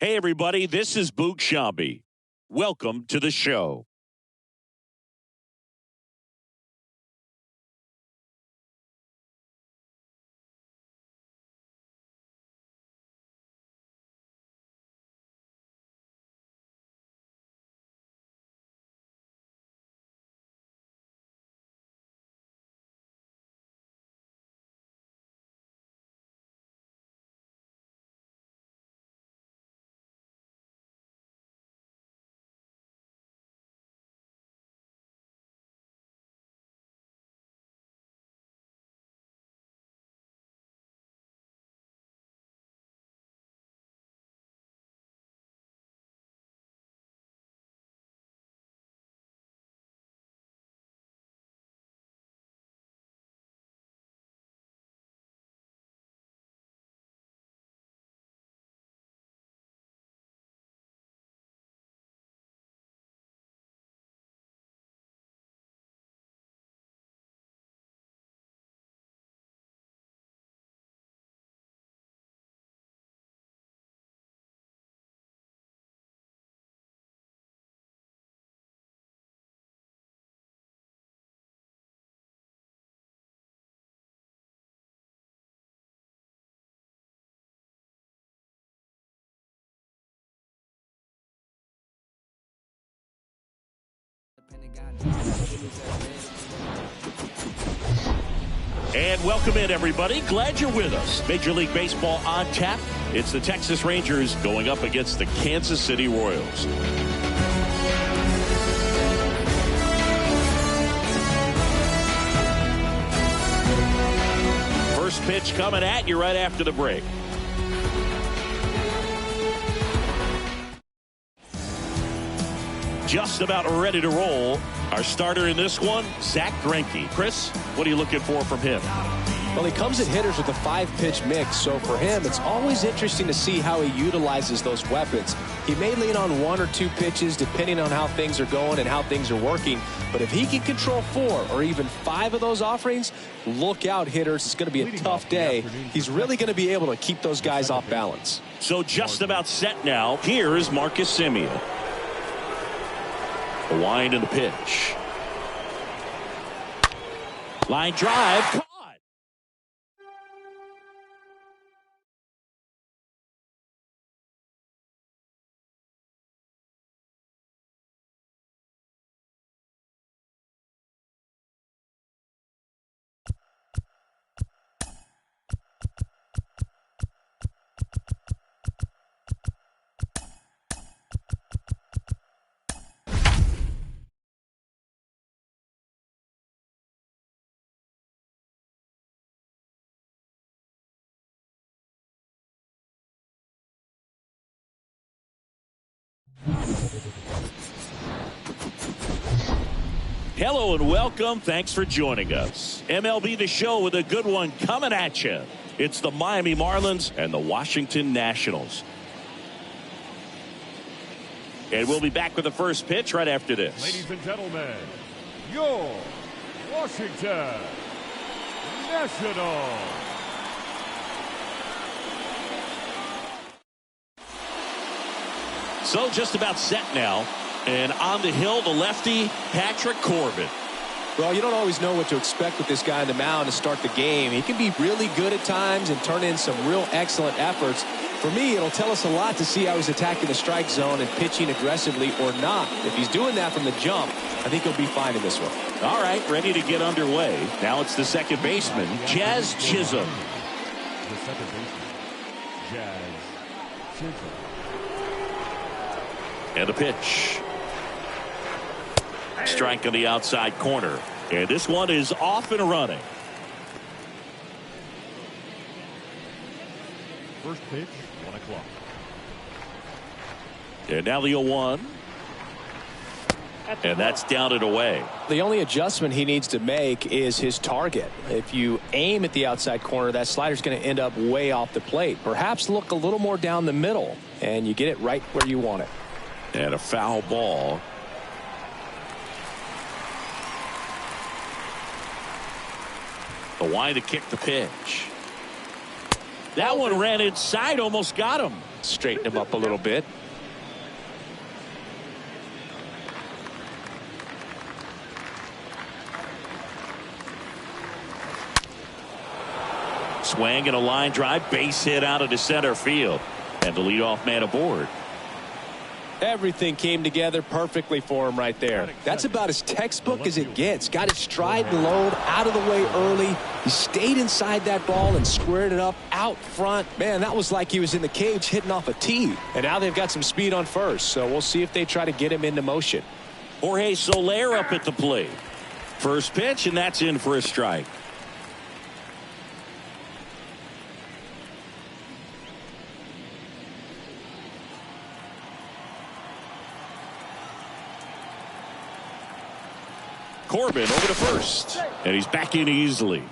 Hey, everybody, this is Boog Shambi. Welcome to the show. And welcome in, everybody. Glad you're with us. Major League Baseball on tap. It's the Texas Rangers going up against the Kansas City Royals. First pitch coming at you right after the break. Just about ready to roll. Our starter in this one, Zach Greinke. Chris, what are you looking for from him? Well, he comes at hitters with a 5-pitch mix, so for him, it's always interesting to see how he utilizes those weapons. He may lean on 1 or 2 pitches depending on how things are going and how things are working, but if he can control 4 or even 5 of those offerings, look out, hitters. It's going to be a tough day. He's really going to be able to keep those guys off balance. So just about set now. Here is Marcus Semien. The wind and the pitch. Line drive. Caught. Hello and welcome. Thanks for joining us. MLB The Show with a good one coming at you. It's the Miami Marlins and the Washington Nationals. And we'll be back with the first pitch right after this. Ladies and gentlemen, your Washington Nationals. So just about set now. And on the hill, the lefty, Patrick Corbin. Well, you don't always know what to expect with this guy on the mound to start the game. He can be really good at times and turn in some real excellent efforts. For me, it'll tell us a lot to see how he's attacking the strike zone and pitching aggressively or not. If he's doing that from the jump, I think he'll be fine in this one. All right, ready to get underway. Now it's the second baseman, Jazz Chisholm. The second baseman, Jazz Chisholm. And a pitch. Strike on the outside corner. And this one is off and running. First pitch, 1 o'clock. And now the 0-1. And that's down and away. The only adjustment he needs to make is his target. If you aim at the outside corner, that slider's going to end up way off the plate. Perhaps look a little more down the middle, and you get it right where you want it. And a foul ball. The wind to kick the pitch. That one ran inside, almost got him. straighten him up a little bit. Swing and a line drive, base hit out into center field, and the leadoff man aboard. Everything came together perfectly for him right there. That's about as textbook as it gets. Got his stride and load out of the way early. He stayed inside that ball and squared it up out front. Man, that was like he was in the cage hitting off a tee. And now they've got some speed on first, so we'll see if they try to get him into motion. Jorge Soler up at the plate. First pitch, and that's in for a strike. Corbin over to first, and he's back in easily.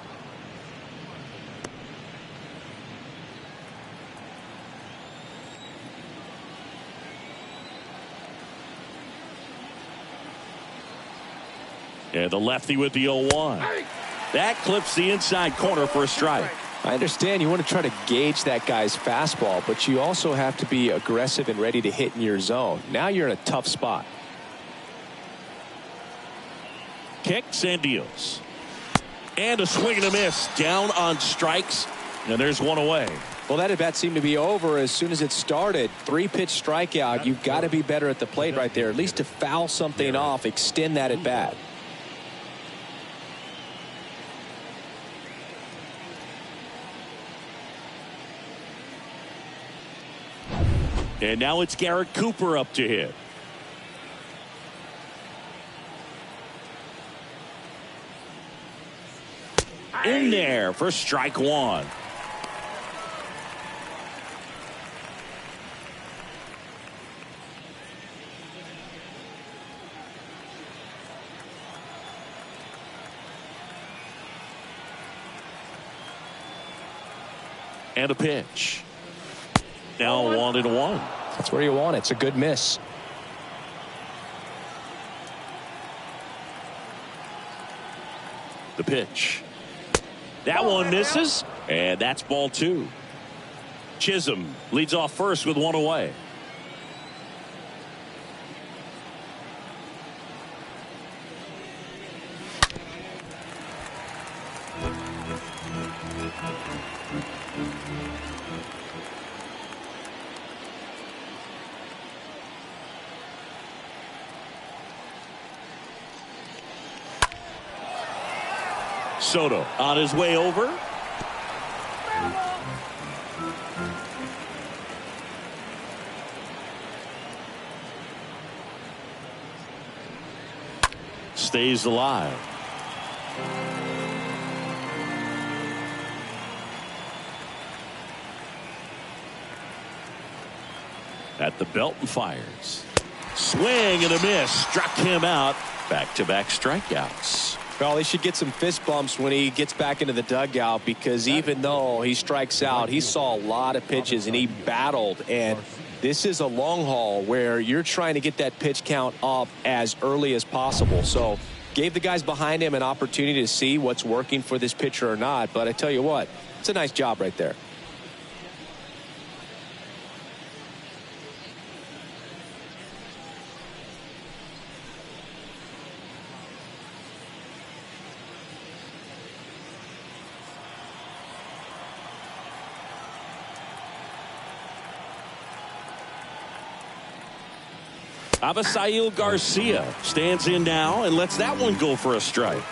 And the lefty with the 0-1. That clips the inside corner for a strike. I understand you want to try to gauge that guy's fastball, but you also have to be aggressive and ready to hit in your zone. Now you're in a tough spot. Kicks and deals. And a swing and a miss. Down on strikes. And there's one away. Well, that at bat seemed to be over as soon as it started. 3-pitch strikeout. You've got to be better at the plate right there. At least to foul something off. Extend that at bat. And now it's Garrett Cooper up to hit. In there for strike one. And a pitch. Now 1-1. That's where you want it. It's a good miss. The pitch. That one misses, and that's ball 2. Chisholm leads off first with 1 away. Soto on his way over. Stays alive. At the belt and fires. Swing and a miss. Struck him out. Back-to-back strikeouts. Well, he should get some fist bumps when he gets back into the dugout, because even though he strikes out, he saw a lot of pitches and he battled. And this is a long haul where you're trying to get that pitch count up as early as possible. So gave the guys behind him an opportunity to see what's working for this pitcher or not. But I tell you what, it's a nice job right there. Avisail Garcia stands in now and lets that one go for a strike.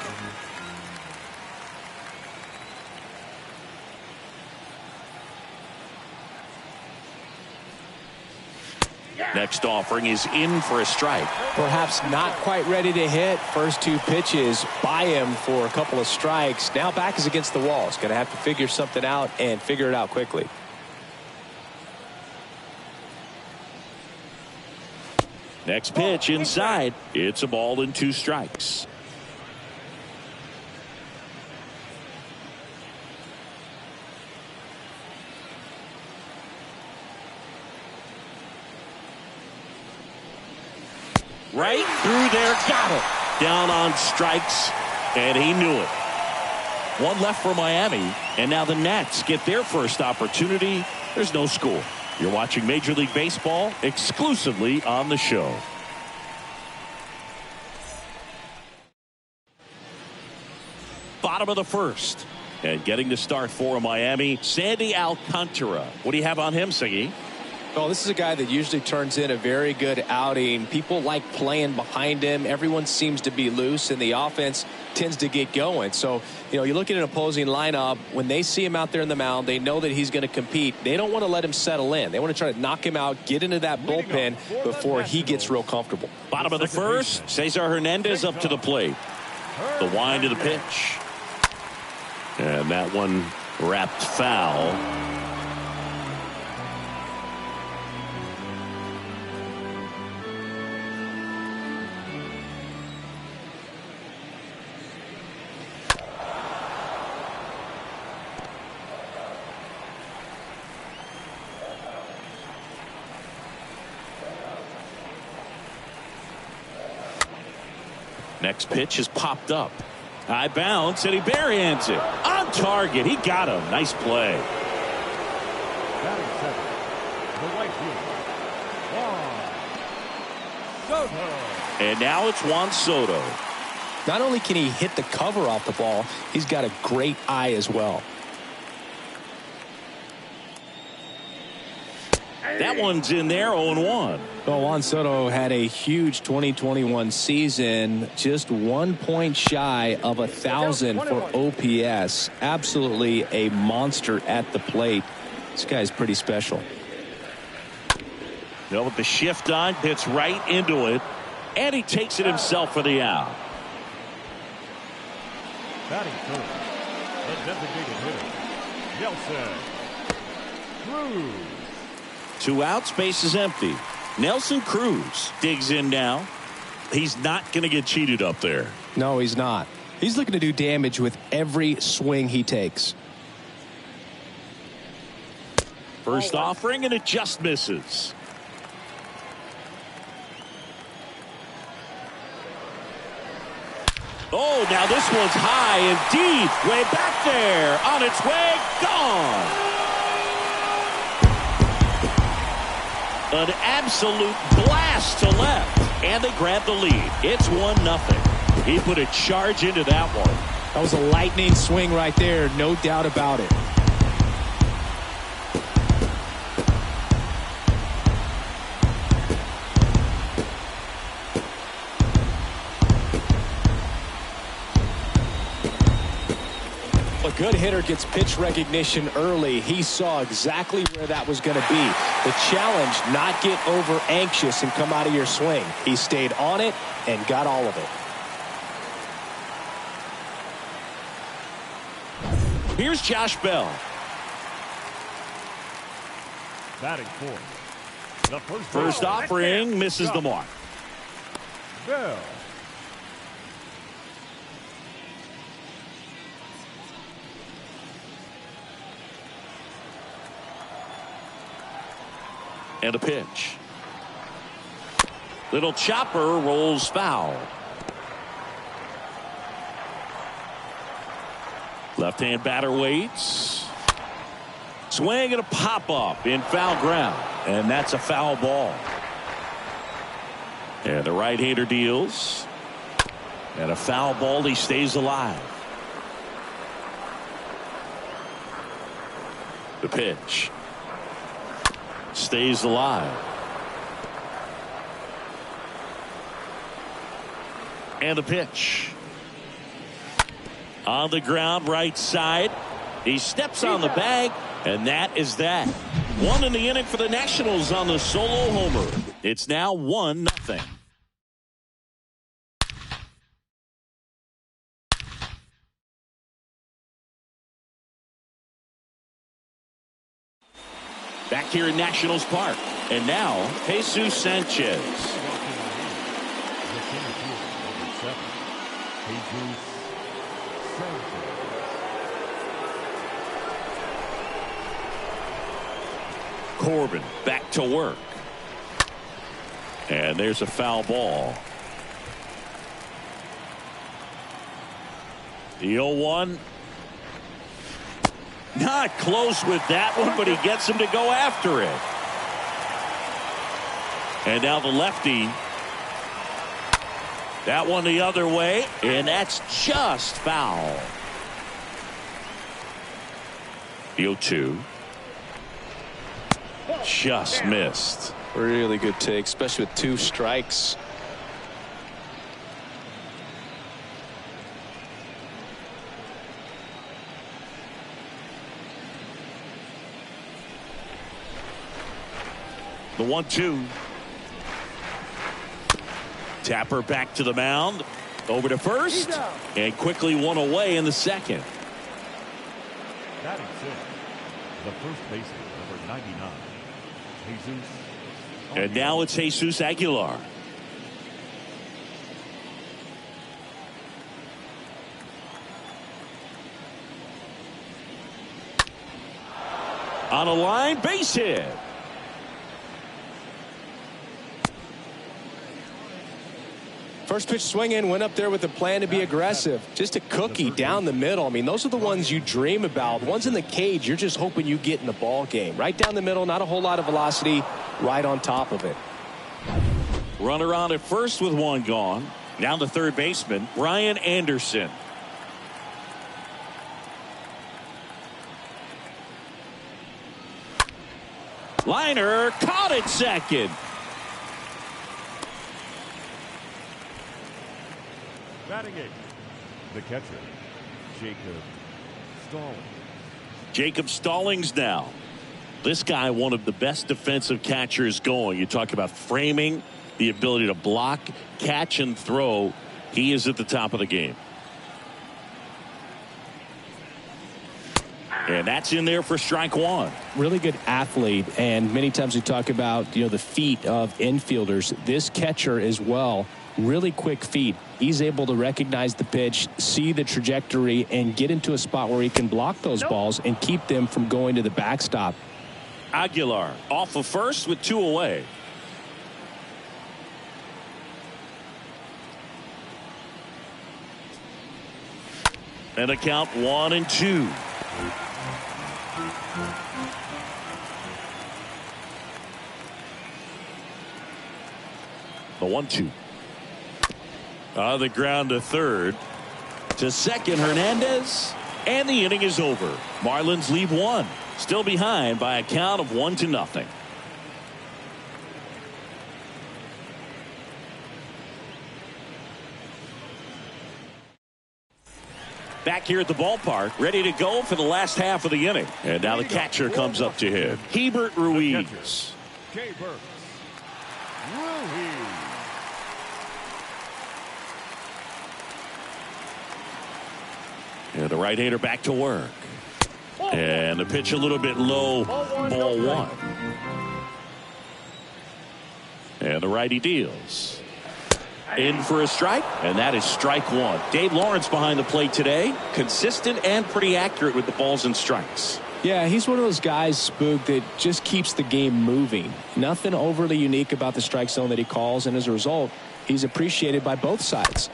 Next offering is in for a strike. Perhaps not quite ready to hit. First 2 pitches by him for a couple of strikes. Now back is against the wall. He's going to have to figure something out and figure it out quickly. Next pitch inside. It's a ball and 2 strikes. Right through there, got it. Down on strikes, and he knew it. 1 left for Miami, and now the Nats get their first opportunity. There's no score. You're watching Major League Baseball exclusively on the show. Bottom of the first. And getting to start for Miami, Sandy Alcantara. What do you have on him, Siggy? Well, this is a guy that usually turns in a very good outing. People like playing behind him. Everyone seems to be loose, and the offense tends to get going. So, you look at an opposing lineup, when they see him out there in the mound, they know that he's going to compete. They don't want to let him settle in. They want to try to knock him out, get into that bullpen before he gets real comfortable. Bottom of the first, Cesar Hernandez up to the plate. The wind of the pitch. And that one wrapped foul. Next pitch is popped up. High bounce, and he barehands it. On target. He got him. Nice play. Batting seventh, the right fielder, Juan Soto. And now it's Juan Soto. Not only can he hit the cover off the ball, he's got a great eye as well. That one's in there, 0-1. Well, Juan Soto had a huge 2021 season, just 1 point shy of 1,000 for OPS. Absolutely a monster at the plate. This guy's pretty special. With the shift on, hits right into it, and he takes it himself for the out. Batting third, the designated hitter, Nelson Cruz. 2 outs, base is empty. Nelson Cruz digs in now. He's not going to get cheated up there. No, he's not. He's looking to do damage with every swing he takes. First offering, and it just misses. Oh, now this one's high and deep. Way back there. On its way. Gone. An absolute blast to left. And they grab the lead. It's 1-0. He put a charge into that one. That was a lightning swing right there. No doubt about it. A good hitter gets pitch recognition early. He saw exactly where that was going to be. The challenge, not get over anxious and come out of your swing. He stayed on it and got all of it. Here's Josh Bell. Batting fourth, the First offering misses the mark. Bell. And a pitch. Little chopper rolls foul. Left-hand batter waits. Swing and a pop-up in foul ground. And that's a foul ball. And the right-hander deals. And a foul ball. He stays alive. The pitch. Stays alive. And the pitch. On the ground, right side. He steps on the bag, and that is that. 1 in the inning for the Nationals on the solo homer. It's now 1-0. Back here in Nationals Park. And now, Jesus Sanchez. Corbin back to work. And there's a foul ball. The 0-1. Not close with that one, but he gets him to go after it. And now the lefty. That one the other way, and that's just foul. The 0-2. Just missed. Really good take, especially with 2 strikes. The 1-2. Tapper back to the mound. Over to first. And quickly one away in the second. Batting 6. The first baseman, number 99. Jesus. And now it's Jesus Aguilar. On a line, base hit. First pitch swing in, went up there with a plan to be aggressive. Just a cookie down the middle. I mean, those are the ones you dream about. Ones in the cage, you're just hoping you get in the ball game. Right down the middle, not a whole lot of velocity, right on top of it. Runner on at first with 1 gone. Now the third baseman, Brian Anderson. Liner caught at second. Batting 8. The catcher, Jacob Stallings. Jacob Stallings now. This guy, one of the best defensive catchers going. You talk about framing, the ability to block, catch, and throw. He is at the top of the game. And that's in there for strike 1. Really good athlete, and many times we talk about, the feet of infielders. This catcher as well, really quick feet. He's able to recognize the pitch, see the trajectory, and get into a spot where he can block those balls and keep them from going to the backstop. Aguilar off of first with 2 away. And a count 1-2. The 1-2. On the ground to third. To second, Hernandez. And the inning is over. Marlins leave 1. Still behind by a count of 1-0. Back here at the ballpark, ready to go for the last half of the inning. And now the catcher comes up to hit. Hebert Ruiz. K. Burks. Ruiz. And the right-hander back to work. And the pitch a little bit low, ball 1. And the righty deals. In for a strike, and that is strike 1. Dave Lawrence behind the plate today. Consistent and pretty accurate with the balls and strikes. Yeah, he's one of those guys, Spook, that just keeps the game moving. Nothing overly unique about the strike zone that he calls, and as a result, he's appreciated by both sides.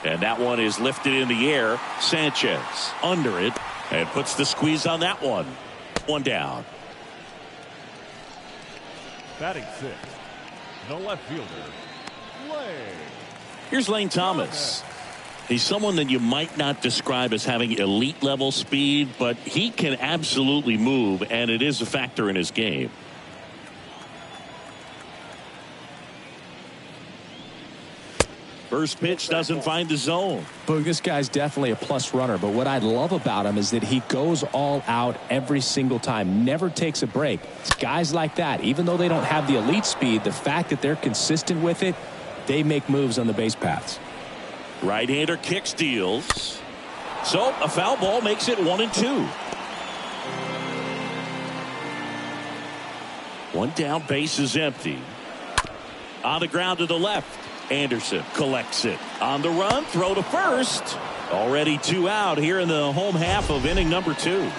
And that one is lifted in the air. Sanchez under it and puts the squeeze on that one. 1 down. Batting 6. The left fielder, Lane. Here's Lane Thomas. He's someone that you might not describe as having elite level speed, but he can absolutely move, and it is a factor in his game. First pitch doesn't find the zone. But this guy's definitely a plus runner, but what I love about him is that he goes all out every single time, never takes a break. It's guys like that, even though they don't have the elite speed, the fact that they're consistent with it, they make moves on the base paths. Right-hander kicks, deals. So a foul ball makes it 1-2. 1 down, base is empty. On the ground to the left. Anderson collects it. On the run, throw to first. Already 2 out here in the home half of inning number 2.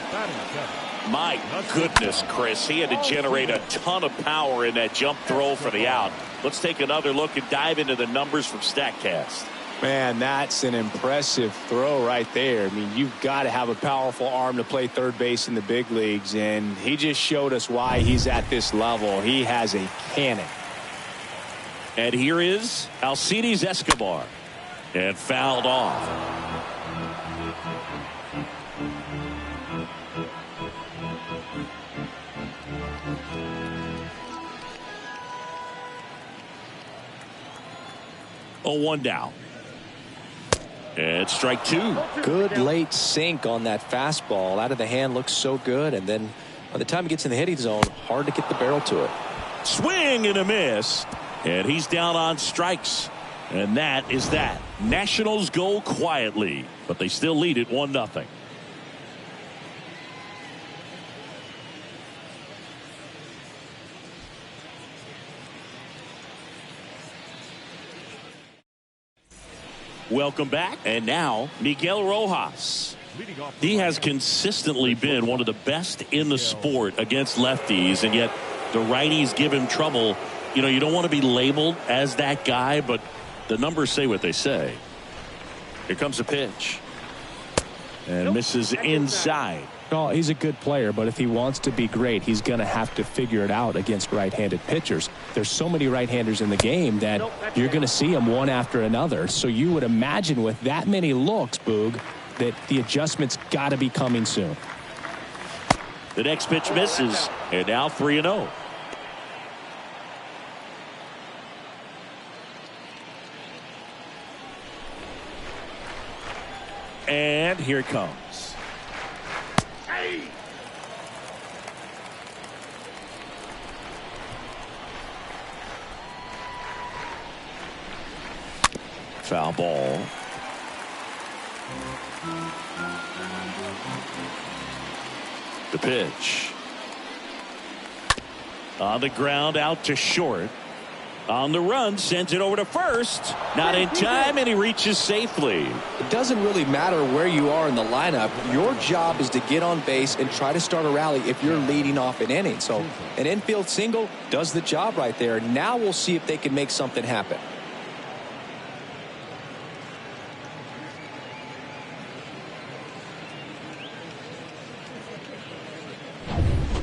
My goodness, Chris, he had to generate a ton of power in that jump throw for the out. Let's take another look and dive into the numbers from StatCast. Man, that's an impressive throw right there. I mean, you've got to have a powerful arm to play third base in the big leagues, and he just showed us why he's at this level. He has a cannon. And here is Alcides Escobar. And fouled off. Oh, 1 down. And strike 2. Good late sink on that fastball. Out of the hand, looks so good. And then by the time he gets in the hitting zone, hard to get the barrel to it. Swing and a miss. And he's down on strikes. And that is that. Nationals go quietly, but they still lead it 1-0. Welcome back. And now Miguel Rojas. He has consistently been one of the best in the sport against lefties, and yet the righties give him trouble. You know, you don't want to be labeled as that guy, but the numbers say what they say. Here comes a pitch. And misses inside. Well, he's a good player, but if he wants to be great, he's going to have to figure it out against right-handed pitchers. There's so many right-handers in the game that you're going to see them one after another. So you would imagine with that many looks, Boog, that the adjustment's got to be coming soon. The next pitch misses, and now 3-0. And here it comes. Foul ball. The pitch. On the ground, out to short. On the run, sends it over to first. Not in time, and he reaches safely. It doesn't really matter where you are in the lineup. Your job is to get on base and try to start a rally if you're leading off an inning. So an infield single does the job right there. Now we'll see if they can make something happen.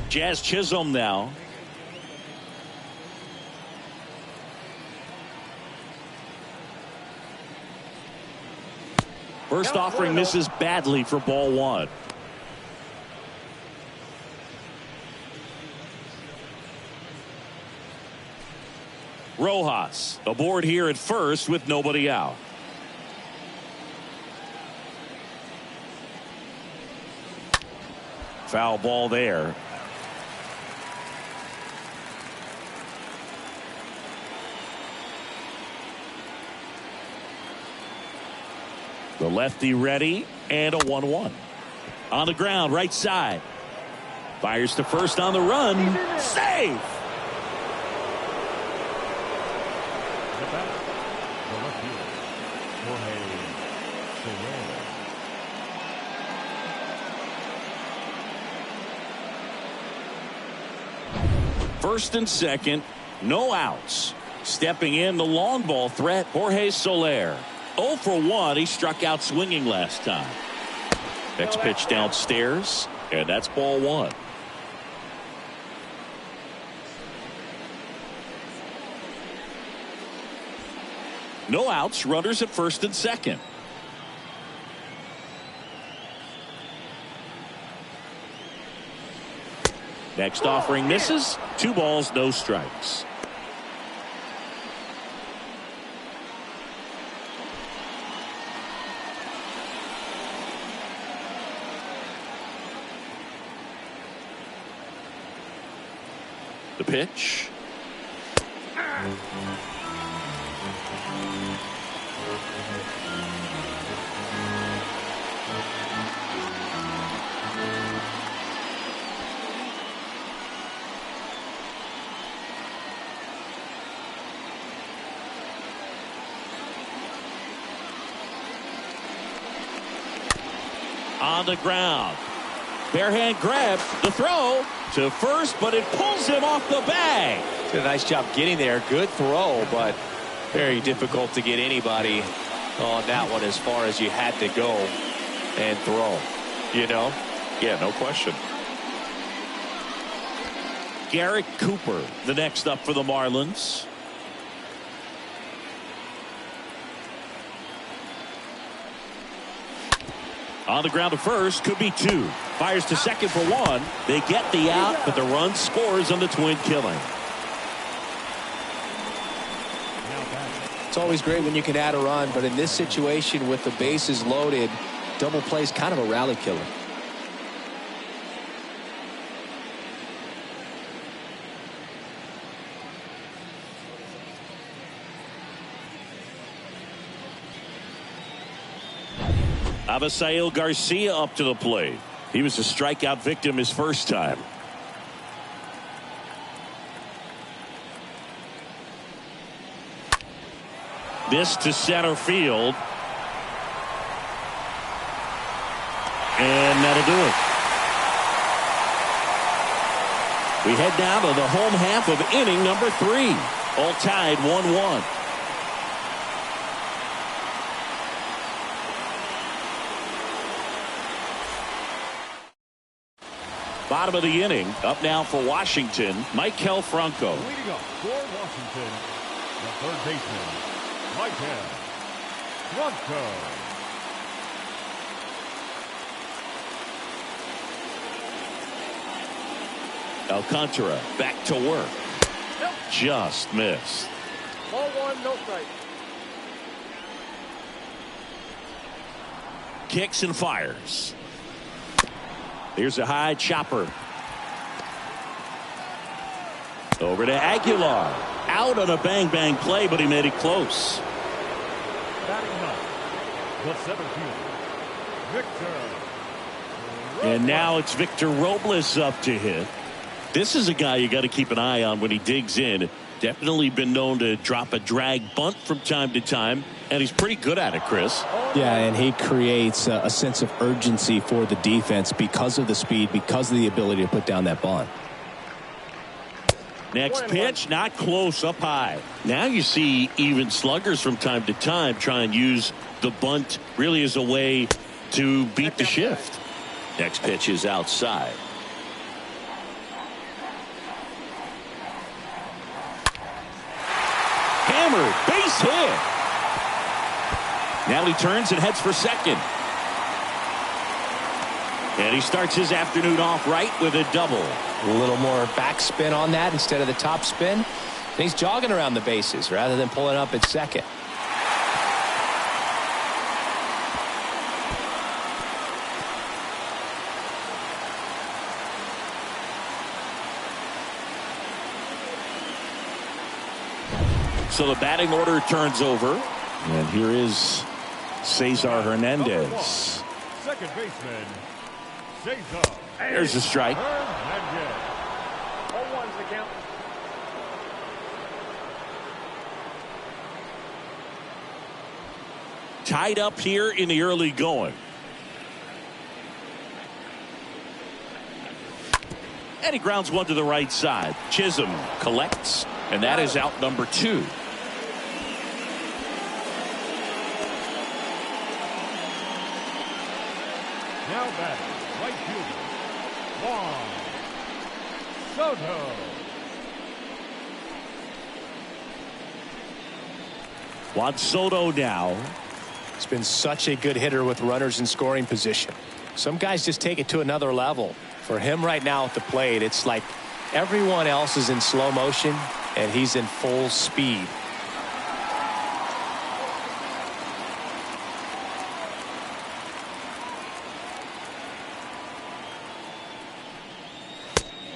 Jazz Chisholm now. First offering misses badly for ball 1. Rojas aboard here at first with nobody out. Foul ball there. The lefty ready, and a 1-1. On the ground, right side. Fires to first on the run. Safe! First and second, no outs. Stepping in the long ball threat, Jorge Soler. 0 for 1. He struck out swinging last time. Next pitch downstairs, and that's ball 1. No outs, runners at first and second. Next offering misses. 2 balls, no strikes. The pitch. On the ground. Bare hand grab. The throw to first, but it pulls him off the bag. Did a nice job getting there. Good throw, but very difficult to get anybody on that one as far as you had to go and throw. You know? Yeah, no question. Garrett Cooper, the next up for the Marlins. On the ground to first, could be two. Fires to second for one. They get the out, but the run scores on the twin killing. It's always great when you can add a run, but in this situation with the bases loaded, double play is kind of a rally killer. Avisail Garcia up to the plate. He was a strikeout victim his first time. This to center field. And that'll do it. We head now to the home half of inning number 3. All tied 1-1. Bottom of the inning. Up now for Washington, Maikel Franco. Leading up for Washington, the third baseman, Maikel Franco. Alcantara back to work. Just missed. Ball 1, no strike. Kicks and fires. Here's a high chopper. Over to Aguilar. Out on a bang-bang play, but he made it close. Batting ninth, the center fielder, Victor. And now it's Victor Robles up to hit. This is a guy you got to keep an eye on when he digs in. Definitely been known to drop a drag bunt from time to time, and he's pretty good at it, Chris. Yeah, and he creates a sense of urgency for the defense because of the speed, because of the ability to put down that bunt. Next pitch, not close, up high. Now you see even sluggers from time to time try and use the bunt really as a way to beat the shift. Next pitch is outside. Hammer, base hit. Now he turns and heads for second. And he starts his afternoon off right with a double. A little more backspin on that instead of the top spin. And he's jogging around the bases rather than pulling up at second. So the batting order turns over. And here is Cesar Hernandez. Second baseman, Cesar. There's a strike. Hernandez. 0-1's the count. Tied up here in the early going. And he grounds one to the right side. Chisholm collects, and that is out number 2. Now batting, right fielder, Juan Soto. Juan Soto now. He's been such a good hitter with runners in scoring position. Some guys just take it to another level. For him right now at the plate, it's like everyone else is in slow motion and he's in full speed.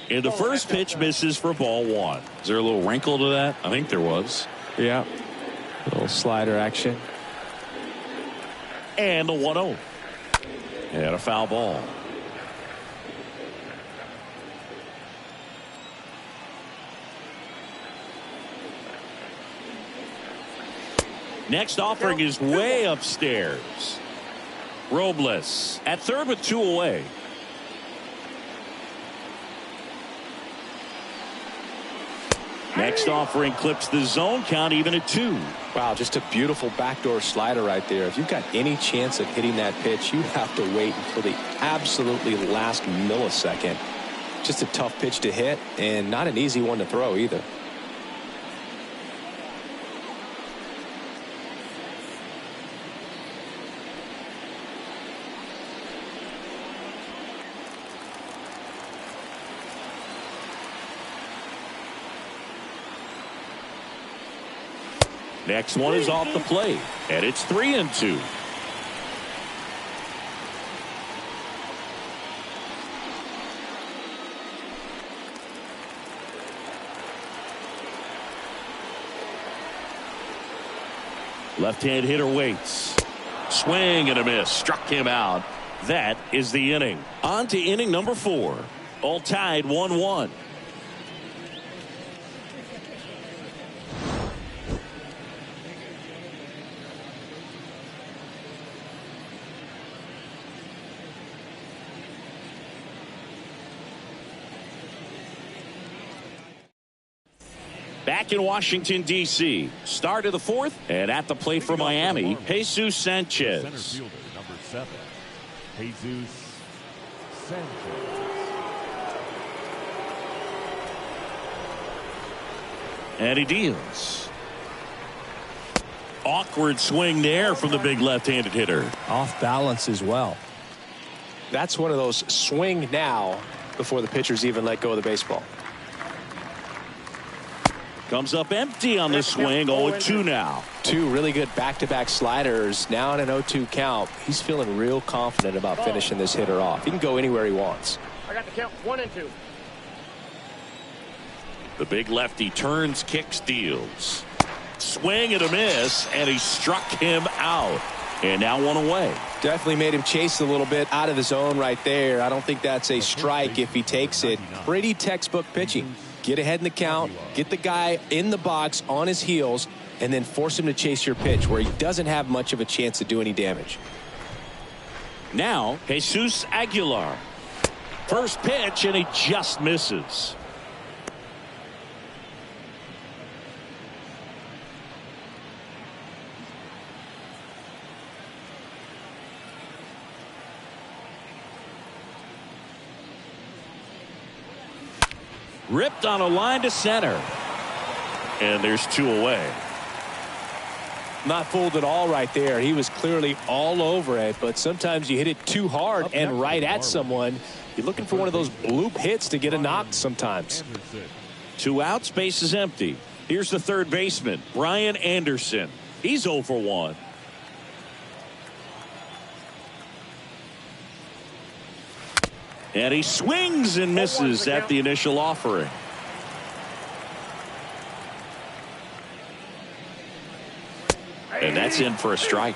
And the first pitch misses for ball 1. Is there a little wrinkle to that? I think there was. Yeah. A little slider action. And the 1-0. And a foul ball. Next offering is way upstairs. Robles at third with 2 away. Next offering clips the zone count even at 2. Wow, just a beautiful backdoor slider right there. If you've got any chance of hitting that pitch, you have to wait until the absolutely last millisecond. Just a tough pitch to hit and not an easy one to throw either. Next one is off the plate, and it's 3-2. Left-hand hitter waits. Swing and a miss. Struck him out. That is the inning. On to inning number 4. All tied 1-1. Back in Washington, D.C. Start of the 4th, and at the plate for Miami, Jesus Sanchez. Center fielder, number 7, Jesus Sanchez. And he deals. Awkward swing there from the big left-handed hitter. Off balance as well. That's one of those swing now before the pitchers even let go of the baseball. Comes up empty on the swing. 0-2 now. 2 really good back-to-back sliders. Now in an 0-2 count. He's feeling real confident about finishing this hitter off. He can go anywhere he wants. I got the count 1-2. The big lefty turns, kicks, deals. Swing and a miss, and he struck him out. And now 1 away. Definitely made him chase a little bit out of the zone right there. I don't think that's a strike if he takes it. Pretty textbook pitching. Get ahead in the count, get the guy in the box on his heels, and then force him to chase your pitch where he doesn't have much of a chance to do any damage. Now, Jesus Aguilar. First pitch, and he just misses. Ripped on a line to center. And there's 2 away. Not fooled at all right there. He was clearly all over it, but sometimes you hit it too hard and right at someone. You're looking for one of those bloop hits to get a knock sometimes. 2 outs, base is empty. Here's the third baseman, Brian Anderson. He's 0 for 1. And he swings and misses at the initial offering. And that's in for a strike.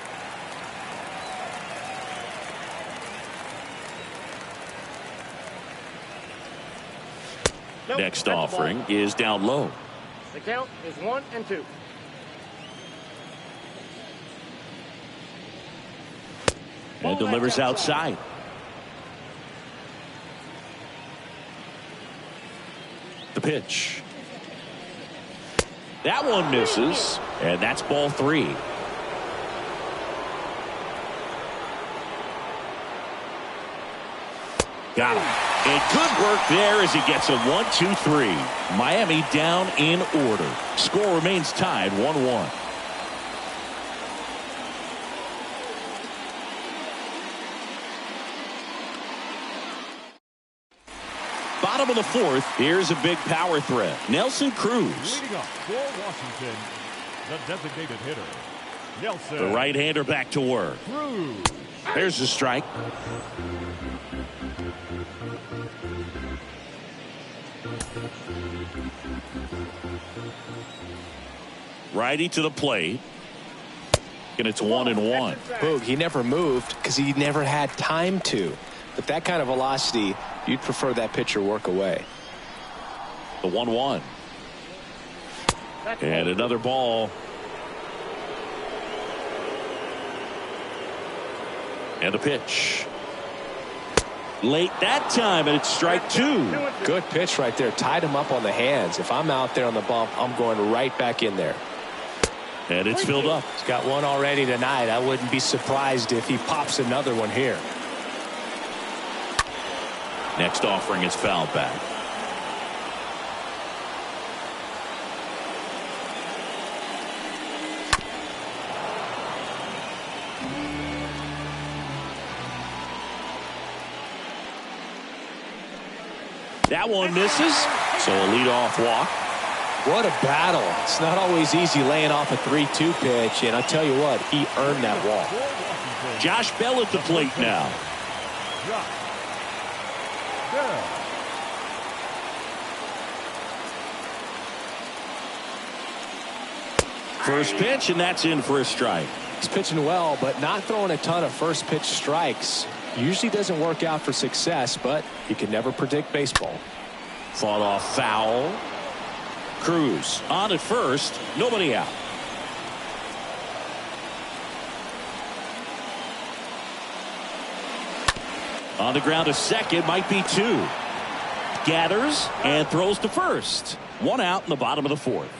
Next offering is down low. The count is 1-2. And delivers outside. The pitch. That one misses, and that's ball 3. Got him. And good work there as he gets a 1-2-3. Miami down in order. Score remains tied 1-1. Bottom of the 4th, here's a big power threat. Nelson Cruz. Leading up for Washington, the designated hitter, Nelson. The right-hander back to work. Cruz. There's the strike. Righty to the plate. And it's 1-1. Boog, he never moved because he never had time to. But that kind of velocity, you'd prefer that pitcher work away. The 1-1. And another ball. And a pitch. late that time, and it's strike two. Good pitch right there. Tied him up on the hands. If I'm out there on the bump, I'm going right back in there. And it's filled up. He's got one already tonight. I wouldn't be surprised if he pops another one here. Next offering is fouled back. That one misses, so a leadoff walk. What a battle. It's not always easy laying off a 3-2 pitch, and I tell you what, he earned that walk. Josh Bell at the plate now. First pitch, and that's in for a strike. He's pitching well, but not throwing a ton of first pitch strikes. Usually doesn't work out for success, but you can never predict baseball. Fought off foul. Cruz on at first, nobody out. On the ground to second, might be two. Gathers and throws to first. One out in the bottom of the fourth.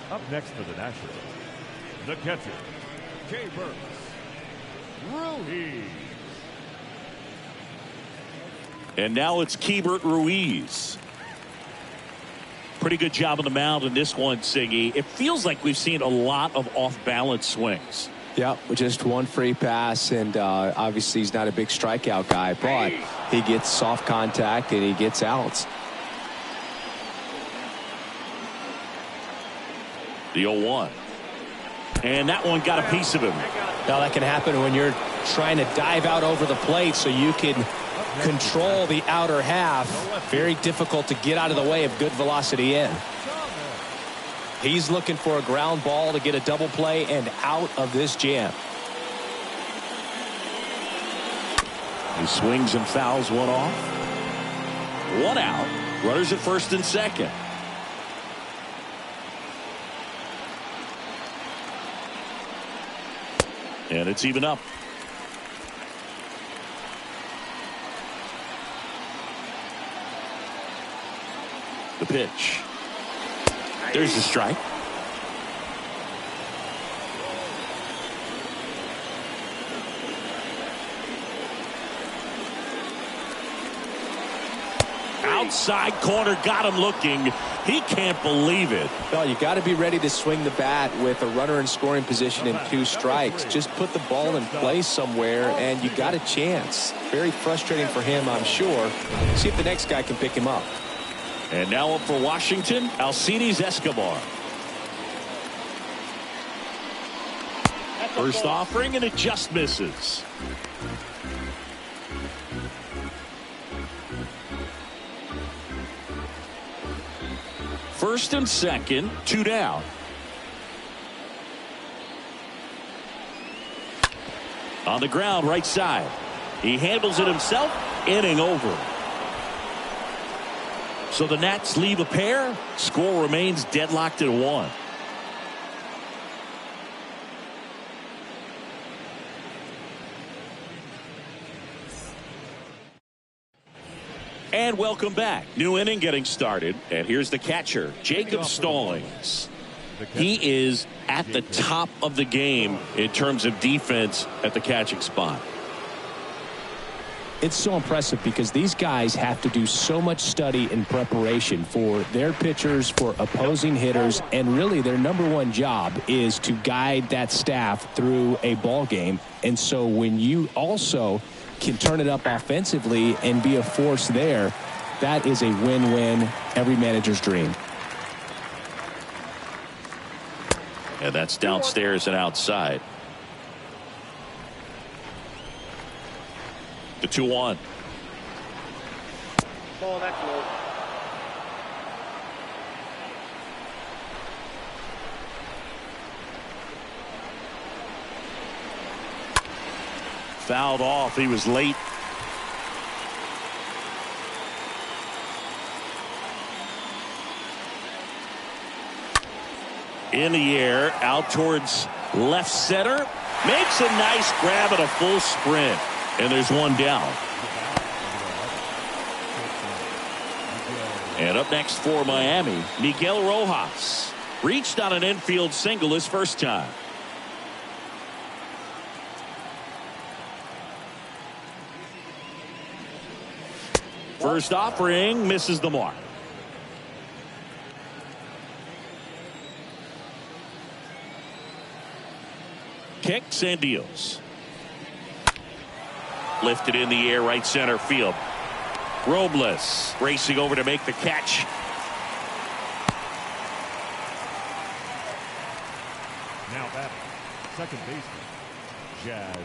Up next for the Nationals, the catcher, K. Burks, Ruiz. And now it's Keibert Ruiz. Pretty good job on the mound in this one, Siggy. It feels like we've seen a lot of off-balance swings. Yeah, with just one free pass, and obviously he's not a big strikeout guy, but he gets soft contact and he gets outs. The 0-1. And that one got a piece of him. Now that can happen when you're trying to dive out over the plate so you can control the outer half. Very difficult to get out of the way of good velocity in. He's looking for a ground ball to get a double play and out of this jam. He swings and fouls one off. One out. Runners at first and second. And it's even up. The pitch. There's the strike. Outside corner, got him looking. He can't believe it. Well, you got to be ready to swing the bat with a runner in scoring position and 2 strikes. Just put the ball in play somewhere and you got a chance. Very frustrating for him, I'm sure. See if the next guy can pick him up. And now up for Washington, Alcides Escobar. First offering, and it just misses. First and second, 2 down. On the ground, right side. He handles it himself, inning over. So the Nats leave a pair. Score remains deadlocked at 1. And welcome back. New inning getting started. And here's the catcher, Jacob Stallings. He is at the top of the game in terms of defense at the catching spot. It's so impressive because these guys have to do so much study and preparation for their pitchers, for opposing hitters, and really their #1 job is to guide that staff through a ball game. And so when you also can turn it up offensively and be a force there, that is a win-win, every manager's dream. And that's downstairs and outside. The 2-1. Ball, that's low. Fouled off. He was late. In the air, out towards left center. Makes a nice grab at a full sprint. And there's one down. And up next for Miami, Miguel Rojas. Reached on an infield single his first time. First offering misses the mark. Kicks and deals. Lifted in the air, right center field. Robles racing over to make the catch. Now batting, second baseman, Jazz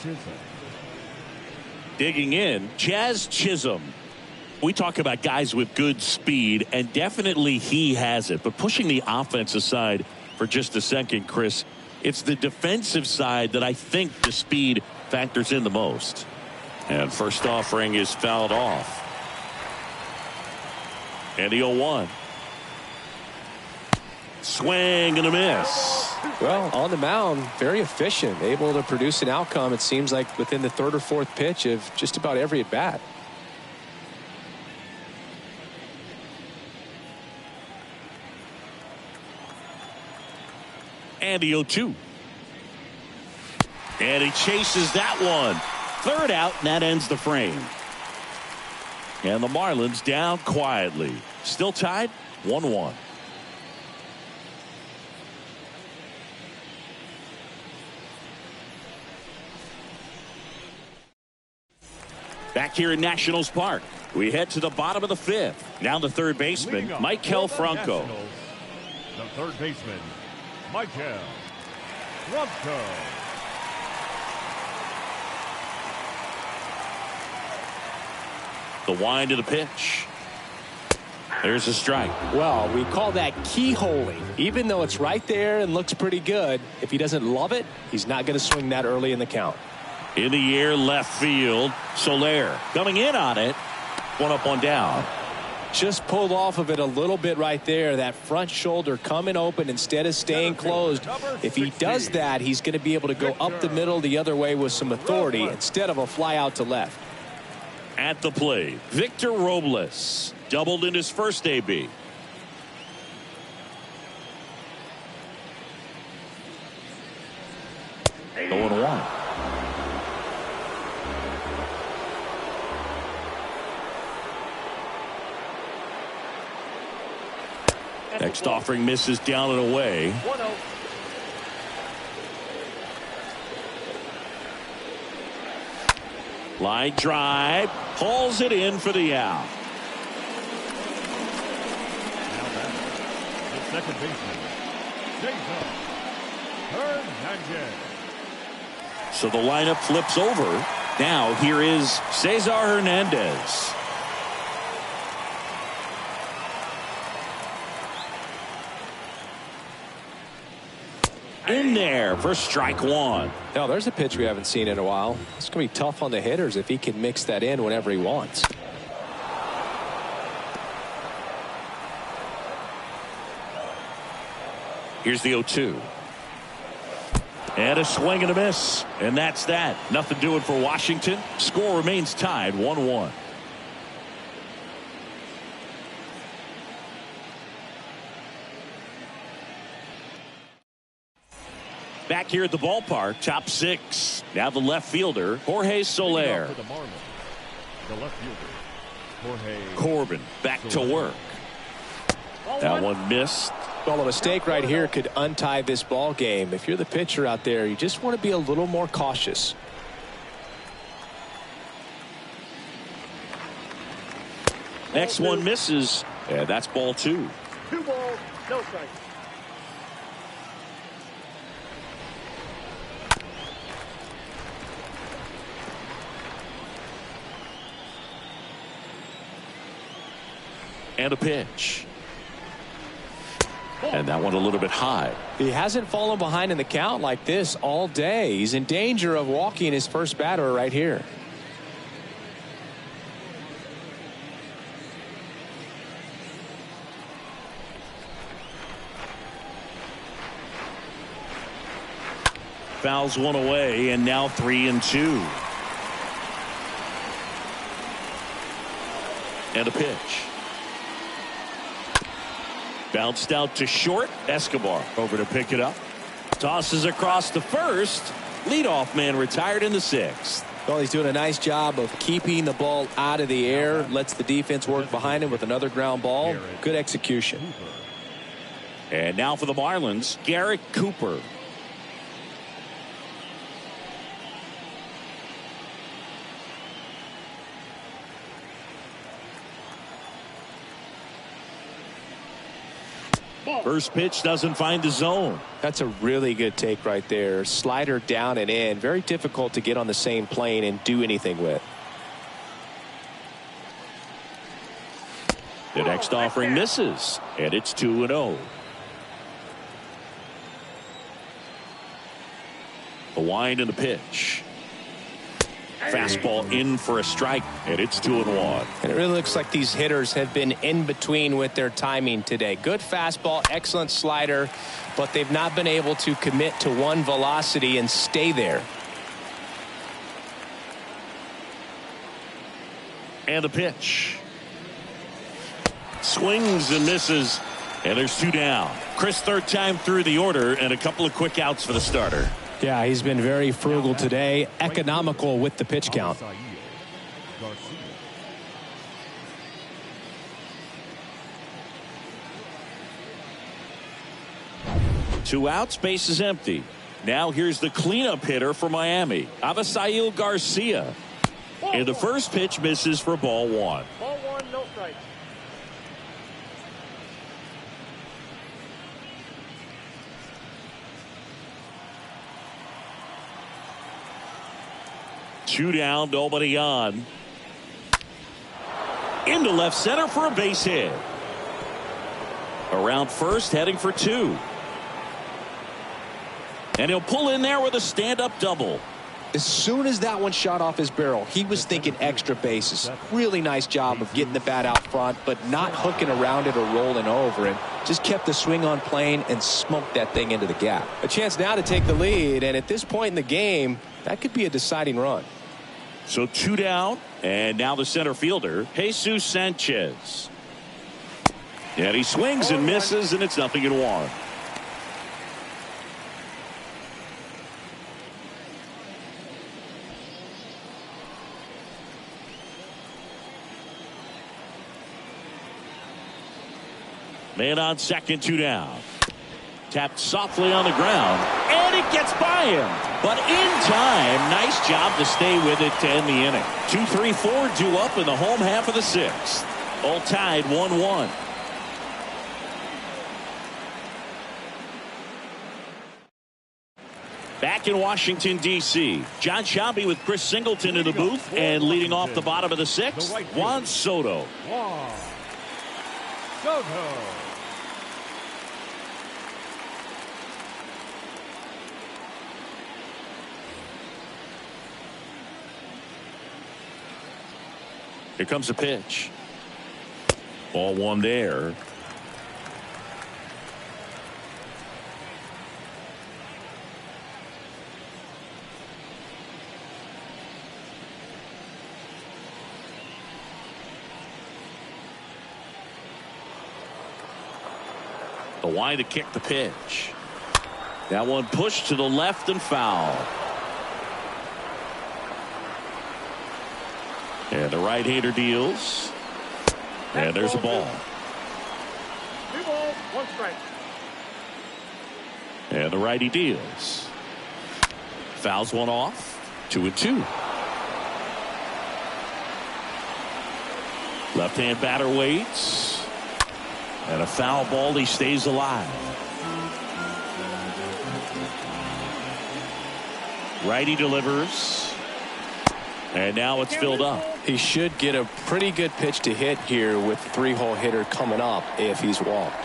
Chisholm. Digging in, Jazz Chisholm. We talk about guys with good speed, and definitely he has it. But pushing the offense aside for just a second, Chris, it's the defensive side that I think the speed factors in the most. And first offering is fouled off. And the 0-1. Swing and a miss. Well, on the mound, very efficient, able to produce an outcome, it seems like, within the third or fourth pitch of just about every at bat. And the 0-2. And he chases that one. Third out, and that ends the frame. And the Marlins down quietly. Still tied, 1-1. Back here in Nationals Park, we head to the bottom of the fifth. Now the third baseman, Maikel Franco. Nationals, the third baseman, Maikel Franco. The wind of the pitch. There's a strike. Well, we call that keyholing. Even though it's right there and looks pretty good, if he doesn't love it, he's not going to swing that early in the count. In the air, left field. Soler coming in on it. One up, one down. Just pulled off of it a little bit right there. That front shoulder coming open instead of staying closed. If he does that, he's going to be able to go up the middle the other way with some authority instead of a fly out to left. At the plate, Victor Robles doubled in his first AB. Going 1. Next offering misses down and away. 1-0. Line drive, pulls it in for the out. Now batting, the second baseman, Jason Hernandez. So the lineup flips over. Now here is Cesar Hernandez. In there for strike 1. Now, there's a pitch we haven't seen in a while. It's going to be tough on the hitters if he can mix that in whenever he wants. Here's the 0-2. And a swing and a miss. And that's that. Nothing doing for Washington. Score remains tied 1-1. Back here at the ballpark, top 6. Now the left fielder, Jorge Soler. For the Marlins, the left fielder, Jorge Corbin back to work. That one missed. Well, a mistake right here could untie this ball game. If you're the pitcher out there, you just want to be a little more cautious. Next one misses. And that's ball 2. 2 balls, no strikes. And a pitch. And that one a little bit high. He hasn't fallen behind in the count like this all day. He's in danger of walking his first batter right here. Fouls one away, and now 3-2. And a pitch. Bounced out to short. Escobar over to pick it up. Tosses across to first. Leadoff man retired in the 6th. Well, he's doing a nice job of keeping the ball out of the air. Lets the defense work behind him with another ground ball. Good execution. And now for the Marlins, Garrett Cooper. First pitch doesn't find the zone. That's a really good take right there. Slider down and in. Very difficult to get on the same plane and do anything with. The next offering misses, and it's 2-0. The wind and the pitch. Fastball in for a strike, and it's 2-1. And it really looks like these hitters have been in between with their timing today. Good fastball, excellent slider, but they've not been able to commit to one velocity and stay there. And the pitch. Swings and misses, and there's 2 down. Chris, third time through the order, and a couple of quick outs for the starter. Yeah, he's been very frugal today, economical with the pitch count. Two outs, base is empty. Now here's the cleanup hitter for Miami, Avisail Garcia. And the first pitch misses for ball 1. Ball 1, no strikes. Two down, nobody on. Into left center for a base hit. Around first, heading for 2. And he'll pull in there with a stand-up double. As soon as that one shot off his barrel, he was thinking extra bases. Really nice job of getting the bat out front, but not hooking around it or rolling over it. Just kept the swing on plane and smoked that thing into the gap. A chance now to take the lead, and at this point in the game, that could be a deciding run. So 2 down, and now the center fielder, Jesus Sanchez. And he swings and misses, and it's 0-1. Man on second, 2 down. Tapped softly on the ground, and it gets by him. But in time, nice job to stay with it to end the inning. 2, 3, 4 due up in the home half of the 6th. All tied 1-1. Back in Washington, D.C., John Shelby with Chris Singleton in the booth, and leading off the bottom of the 6th, Juan Soto. Juan Soto. Here comes a pitch. Ball 1 there. The wind to kick the pitch. That one pushed to the left and foul. And the right-hander deals. And there's a ball. 2 balls, 1 strike. And the righty deals. Fouls one off. 2-2. Left-hand batter waits. And a foul ball. He stays alive. Righty delivers. And now it's filled up. He should get a pretty good pitch to hit here with the 3-hole hitter coming up if he's walked.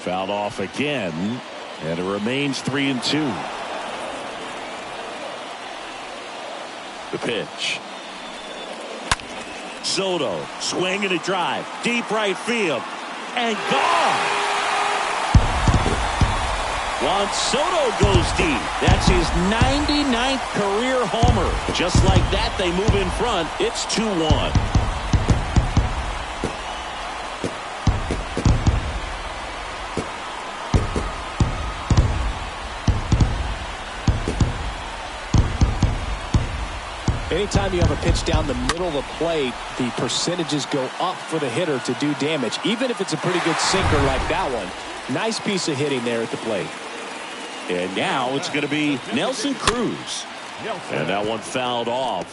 Fouled off again, and it remains 3-2. The pitch. Soto swinging a drive, deep right field. and gone. Juan Soto goes deep. That's his 99th career homer. Just like that, they move in front. It's 2-1. Anytime you have a pitch down the middle of the plate, the percentages go up for the hitter to do damage, even if it's a pretty good sinker like that one. Nice piece of hitting there at the plate. And now it's going to be Nelson Cruz. And that one fouled off.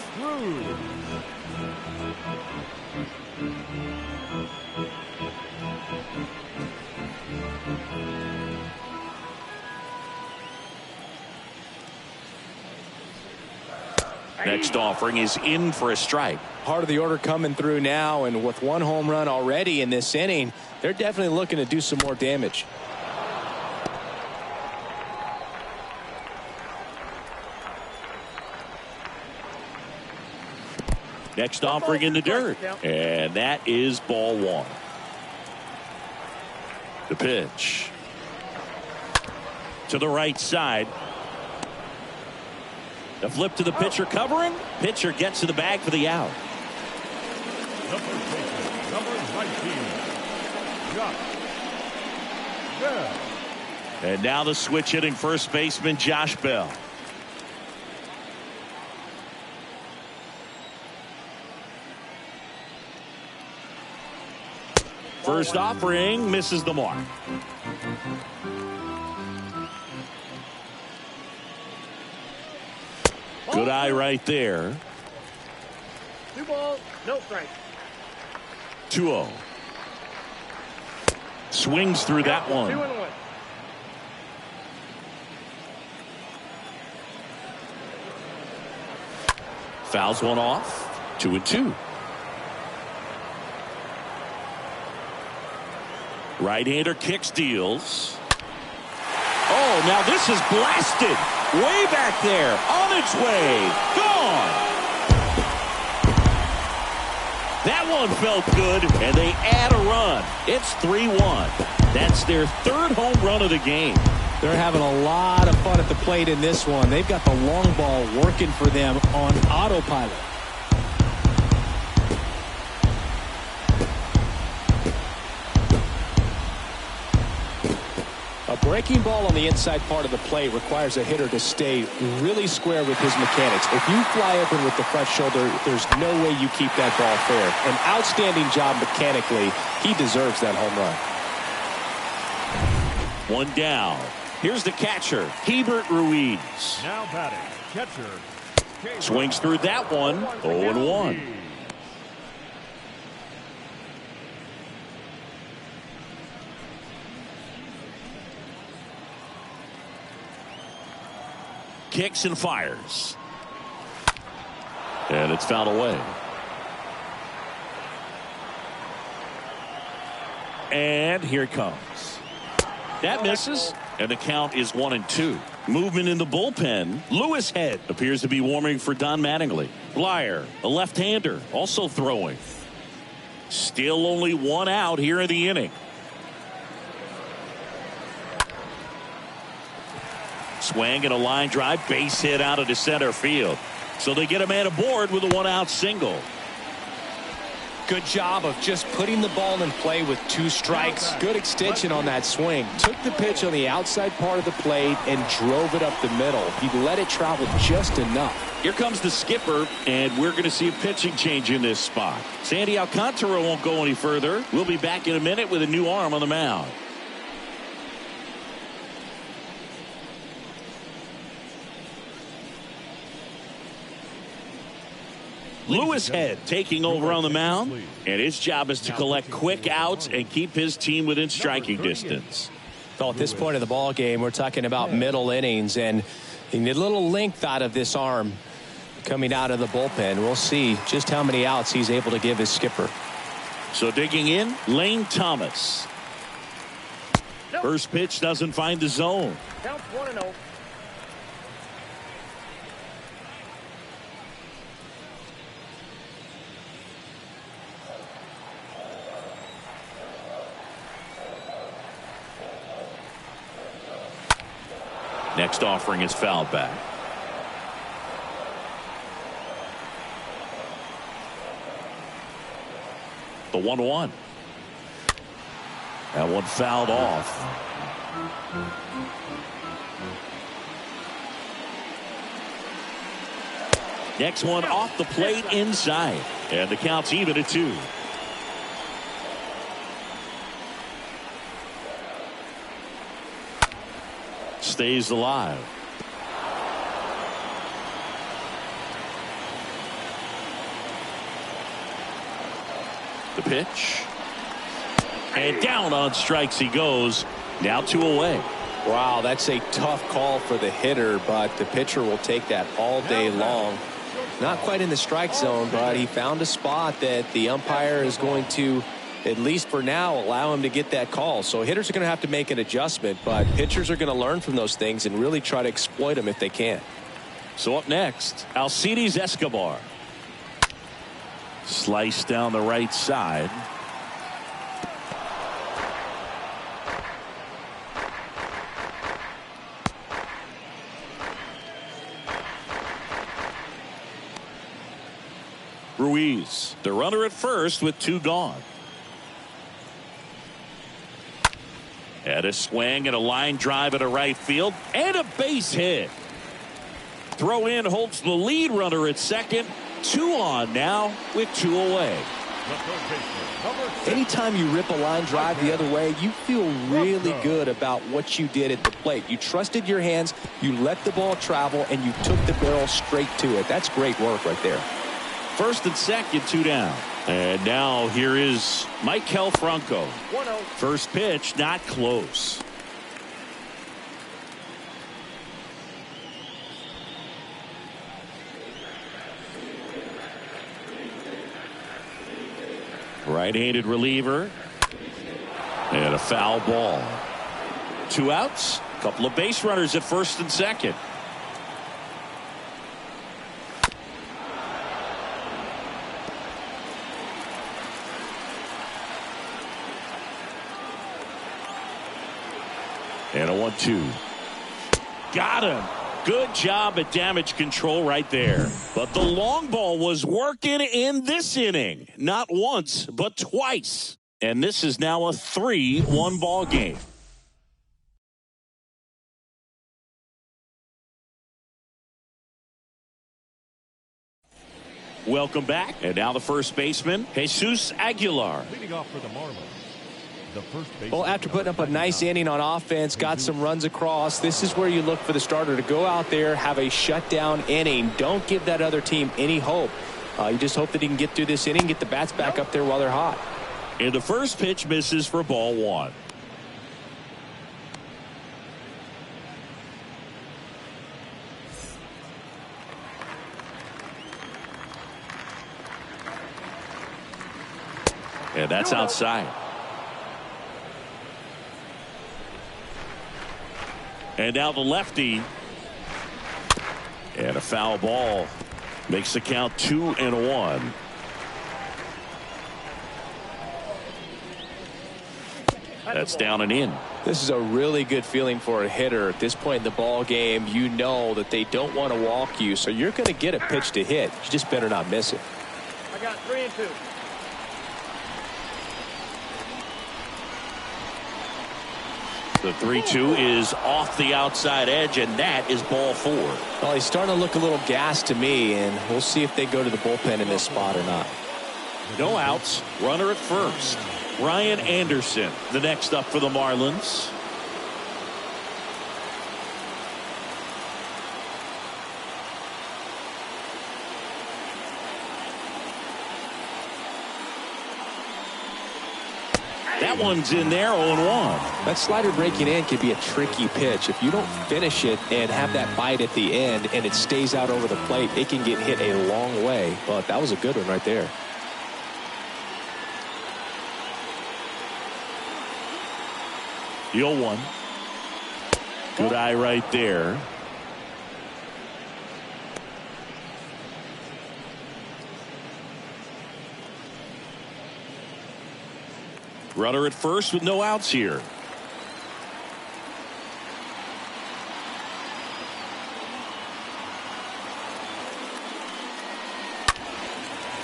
Next offering is in for a strike. Heart of the order coming through now, and with one home run already in this inning, they're definitely looking to do some more damage. Next offering in the dirt. And that is ball one. The pitch. To the right side. The flip to the pitcher covering. Pitcher gets to the bag for the out. The first baseman, number 19, Josh Bell. And now the switch hitting first baseman Josh Bell. First offering misses the mark. Good eye right there. 2 balls, no strike. 2-0. Swings through that one. 2-1. Fouls one off. 2-2. Right-hander kicks, deals. Oh, now this is blasted. Way back there. On its way. Gone. That one felt good, and they add a run. It's 3-1. That's their third home run of the game. They're having a lot of fun at the plate in this one. They've got the long ball working for them on autopilot. A breaking ball on the inside part of the plate requires a hitter to stay really square with his mechanics. If you fly open with the front shoulder, there's no way you keep that ball fair. An outstanding job mechanically. He deserves that home run. One down. Here's the catcher, Hebert Ruiz. Now batting, catcher. Swings through that one. 0-1. Kicks and fires. And it's fouled away. And here it comes. That misses. And the count is 1-2. Movement in the bullpen. Lewis Head appears to be warming for Don Mattingly. Blyer, a left-hander, also throwing. Still only one out here in the inning. Swing and a line drive, base hit out of the center field. So they get a man aboard with a one-out single. Good job of just putting the ball in play with 2 strikes. Good extension on that swing. Took the pitch on the outside part of the plate and drove it up the middle. He let it travel just enough. Here comes the skipper, and we're going to see a pitching change in this spot. Sandy Alcantara won't go any further. We'll be back in a minute with a new arm on the mound. Lewis Head taking over on the mound, and his job is to collect quick outs and keep his team within striking distance. So at this point of the ball game, we're talking about middle innings, and you need a little length out of this arm coming out of the bullpen. We'll see just how many outs he's able to give his skipper. So digging in, Lane Thomas. First pitch doesn't find the zone. Count 1-0. Next offering is fouled back. The 1-1. That one fouled off. Next one off the plate inside. And the count's even at 2. Stays alive. The pitch. And down on strikes he goes. Now 2 away. Wow, that's a tough call for the hitter, but the pitcher will take that all day long. Not quite in the strike zone, but he found a spot that the umpire is going to, at least for now, allow him to get that call. So hitters are going to have to make an adjustment, but pitchers are going to learn from those things and really try to exploit them if they can. So up next, Alcides Escobar. Slice down the right side. Ruiz, the runner at first with 2 gone. And a swing and a line drive at a right field and a base hit. Throw in holds the lead runner at second. 2 on now with 2 away. Anytime you rip a line drive the other way, you feel really good about what you did at the plate. You trusted your hands, you let the ball travel, and you took the barrel straight to it. That's great work right there. First and second, 2 down. And now here is Maikel Franco. 1-0. First pitch, not close. Right-handed reliever. And a foul ball. 2 outs. A couple of base runners at first and second. And a 1-2. Got him. Good job at damage control right there. But the long ball was working in this inning. Not once, but twice. And this is now a 3-1 ball game. Welcome back. And now the first baseman, Jesus Aguilar. Leading off for the Marlins. Well, after putting up a nice inning on offense, got some runs across, this is where you look for the starter to go out there, have a shutdown inning. Don't give that other team any hope. You just hope that he can get through this inning, get the bats back up there while they're hot. And the first pitch misses for ball 1. And that's outside. And now the lefty. And a foul ball. Makes the count 2-1. That's down and in. This is a really good feeling for a hitter. At this point in the ball game, you know that they don't want to walk you, so you're going to get a pitch to hit. You just better not miss it. I got 3 and 2. The 3-2 is off the outside edge, and that is ball 4. Well, he's starting to look a little gassed to me, and we'll see if they go to the bullpen in this spot or not. No outs. Runner at first. Ryan Anderson, the next up for the Marlins. That one's in there, 0-1. That slider breaking in can be a tricky pitch. If you don't finish it and have that bite at the end and it stays out over the plate, it can get hit a long way. But that was a good one right there. The 0-1. Good eye right there. Runner at first with no outs here.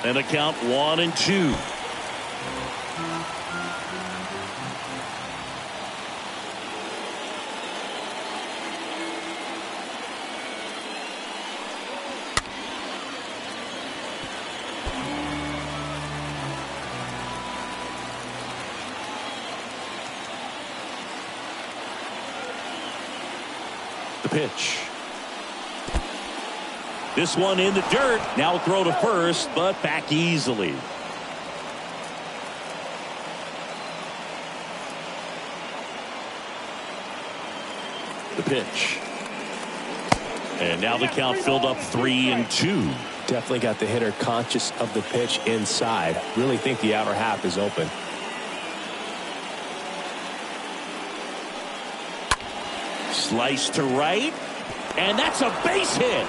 And the count 1-2. The pitch. This one in the dirt. Now throw to first, but back easily. The pitch. And now the count filled up 3-2. Definitely got the hitter conscious of the pitch inside. Really think the outer half is open. Slice to right. And that's a base hit.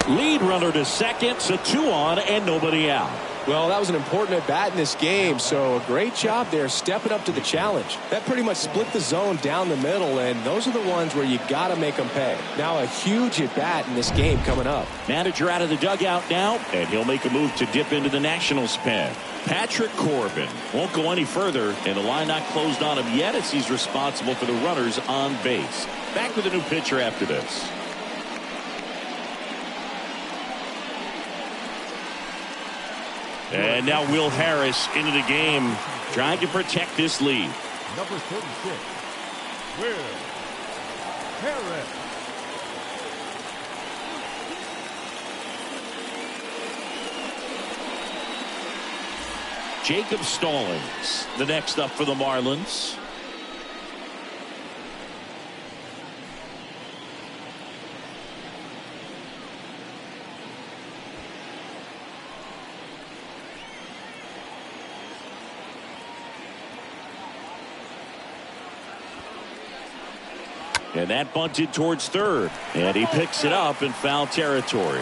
Lead runner to second, so 2 on and nobody out. Well, that was an important at bat in this game, so a great job there stepping up to the challenge. That pretty much split the zone down the middle, and those are the ones where you got to make them pay. Now a huge at bat in this game coming up. Manager out of the dugout now, and he'll make a move to dip into the Nationals pen. Patrick Corbin won't go any further, and the line not closed on him yet as he's responsible for the runners on base. Back with a new pitcher after this. And now Will Harris into the game, trying to protect this lead. Number 36, Will Harris. Jacob Stallings, the next up for the Marlins. And that bunted towards third. And he picks it up in foul territory.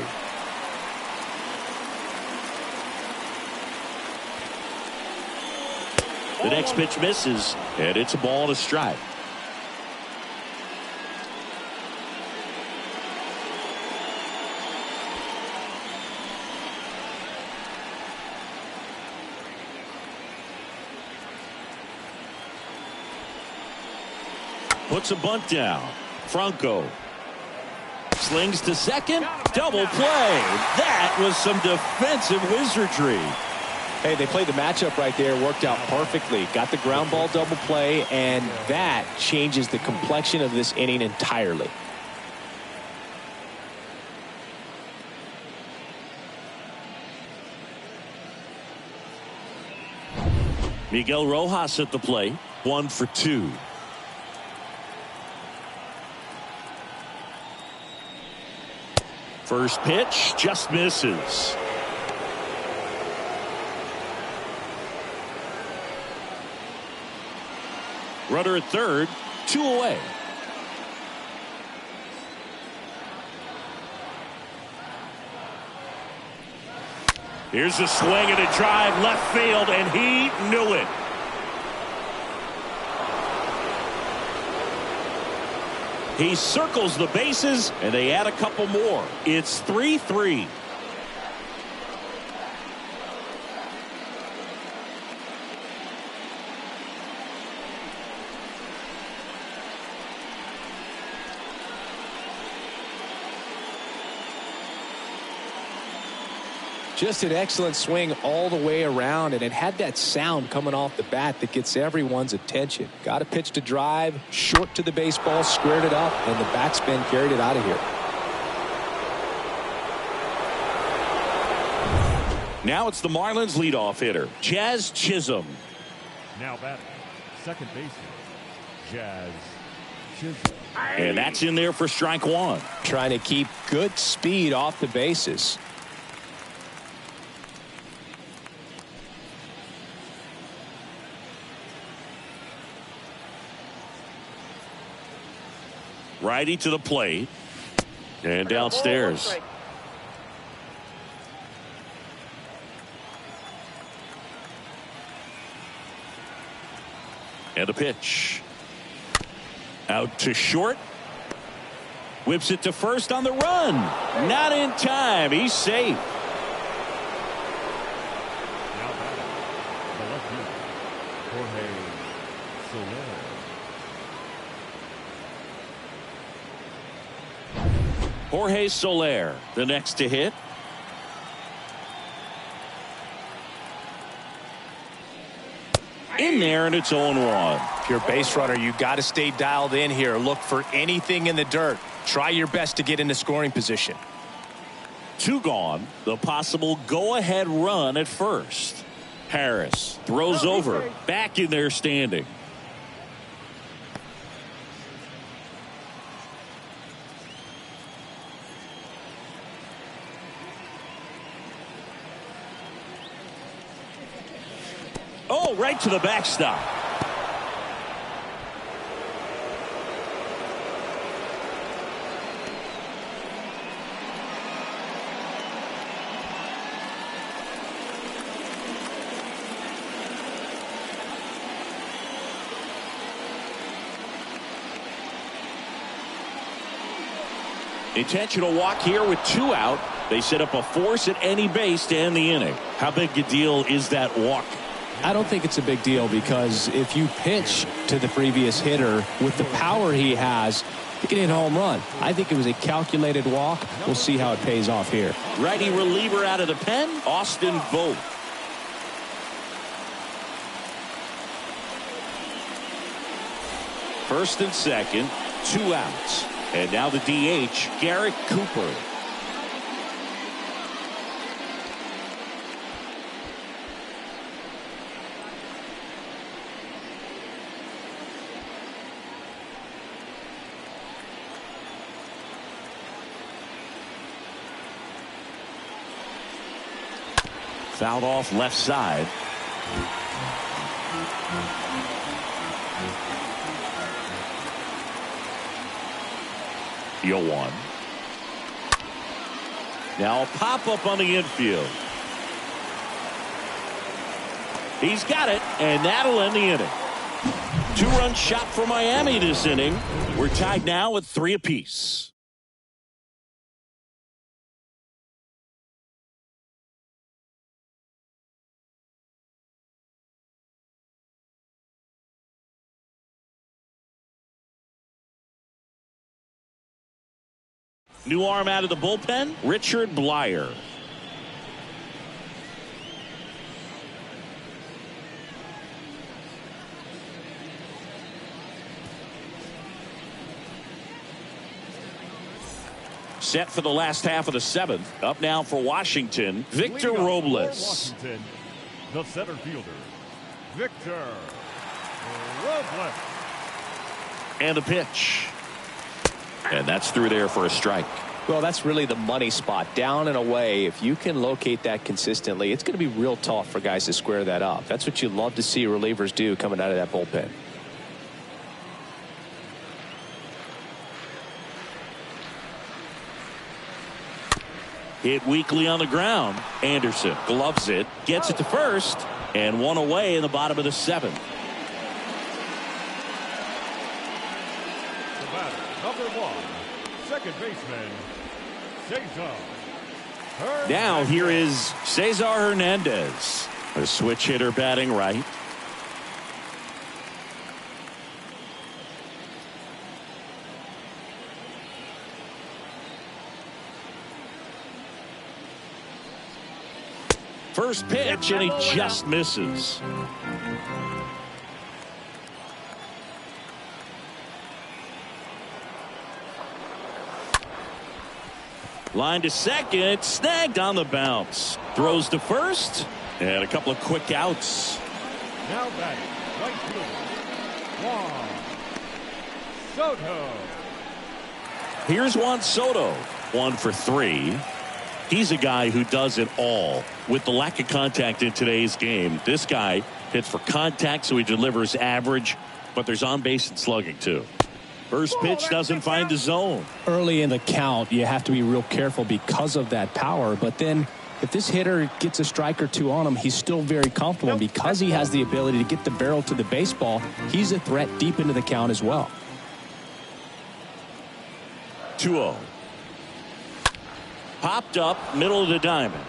The next pitch misses, and it's a ball and a strike. Puts a bunt down. Franco slings to second. Double play. That was some defensive wizardry. Hey, they played the matchup right there. Worked out perfectly. Got the ground ball double play, and that changes the complexion of this inning entirely. Miguel Rojas at the plate. 1 for 2. First pitch just misses. Runner at third, 2 away. Here's a swing and a drive left field, and he knew it. He circles the bases, and they add a couple more. It's 3-3. Just an excellent swing all the way around, and it had that sound coming off the bat that gets everyone's attention. Got a pitch to drive, short to the baseball, squared it up, and the backspin carried it out of here. Now it's the Marlins leadoff hitter, Jazz Chisholm. Now batting, second baseman, Jazz Chisholm. And that's in there for strike 1. Trying to keep good speed off the bases. Righty to the plate. And downstairs. And a pitch. Out to short. Whips it to first on the run. Not in time. He's safe. Jorge Soler, the next to hit. In there, and it's 0-1. If you're a base runner, you got to stay dialed in here. Look for anything in the dirt. Try your best to get into scoring position. 2 gone. The possible go-ahead run at first. Harris throws over. Back in there standing. Oh, right to the backstop. Intentional walk here with 2 out. They set up a force at any base to end the inning. How big a deal is that walk? I don't think it's a big deal, because if you pitch to the previous hitter with the power he has, he can hit a home run. I think it was a calculated walk. We'll see how it pays off here. Righty reliever out of the pen, Austin Vogt. First and second, 2 outs. And now the DH, Garrett Cooper. Fouled off left side. The 0-1. Now a pop-up on the infield. He's got it, and that'll end the inning. 2-run shot for Miami this inning. We're tied now at 3 apiece. New arm out of the bullpen, Richard Blyer. Set for the last half of the 7th. Up now for Washington, Victor Robles. Washington, the center fielder, Victor Robles. And the pitch. And that's through there for a strike. Well, that's really the money spot. Down and away. If you can locate that consistently, it's going to be real tough for guys to square that up. That's what you love to see relievers do coming out of that bullpen. Hit weakly on the ground. Anderson gloves it, gets it to first, and 1 away in the bottom of the 7th. The batter, number 1, second baseman, Cesar. Now here is Cesar Hernandez, a switch hitter batting right. First pitch, and he just misses. Line to second, snagged on the bounce. Throws to first, and a couple of quick outs. Now batting, right fielder, Juan Soto. Here's Juan Soto, 1 for 3. He's a guy who does it all. With the lack of contact in today's game, this guy hits for contact, so he delivers average, but there's on base and slugging too. First pitch doesn't find the zone. Early in the count, you have to be real careful because of that power. But then if this hitter gets a strike or 2 on him, he's still very comfortable. And because he has the ability to get the barrel to the baseball, he's a threat deep into the count as well. 2-0. Popped up, middle of the diamond.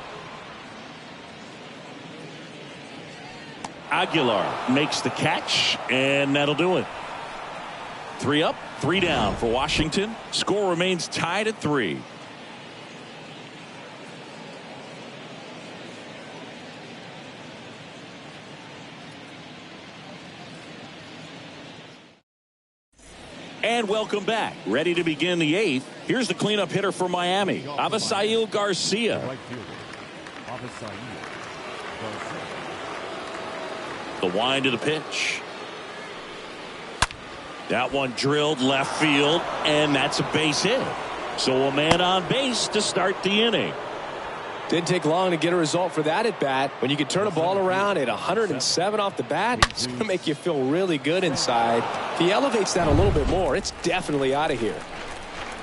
Aguilar makes the catch, and that'll do it. 3 up, 3 down for Washington. Score remains tied at 3. And welcome back. Ready to begin the 8th. Here's the cleanup hitter for Miami, Avisail Garcia. Right fielder, Avisail Garcia. The wind of the pitch. That one drilled left field, and that's a base hit. So a man on base to start the inning. Didn't take long to get a result for that at bat. When you can turn a ball around at 107 off the bat, it's going to make you feel really good inside. If he elevates that a little bit more, it's definitely out of here.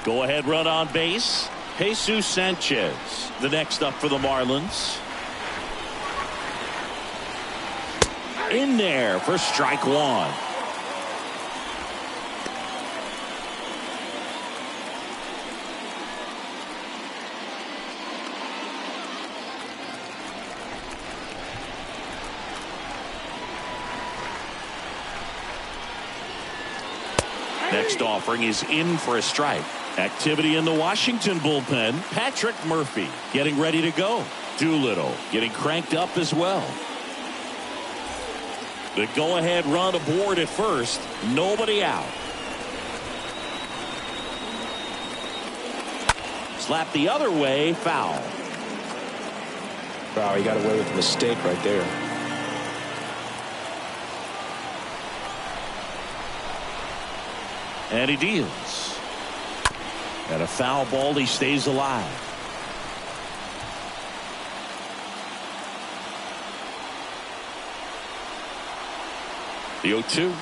Go ahead run on base. Jesus Sanchez, the next up for the Marlins. In there for strike 1. Next offering is in for a strike. Activity in the Washington bullpen. Patrick Murphy getting ready to go. Doolittle getting cranked up as well. The go-ahead run aboard at first. Nobody out. Slap the other way. Foul. Wow, he got away with a mistake right there. And he deals. And a foul ball. He stays alive. The 0-2.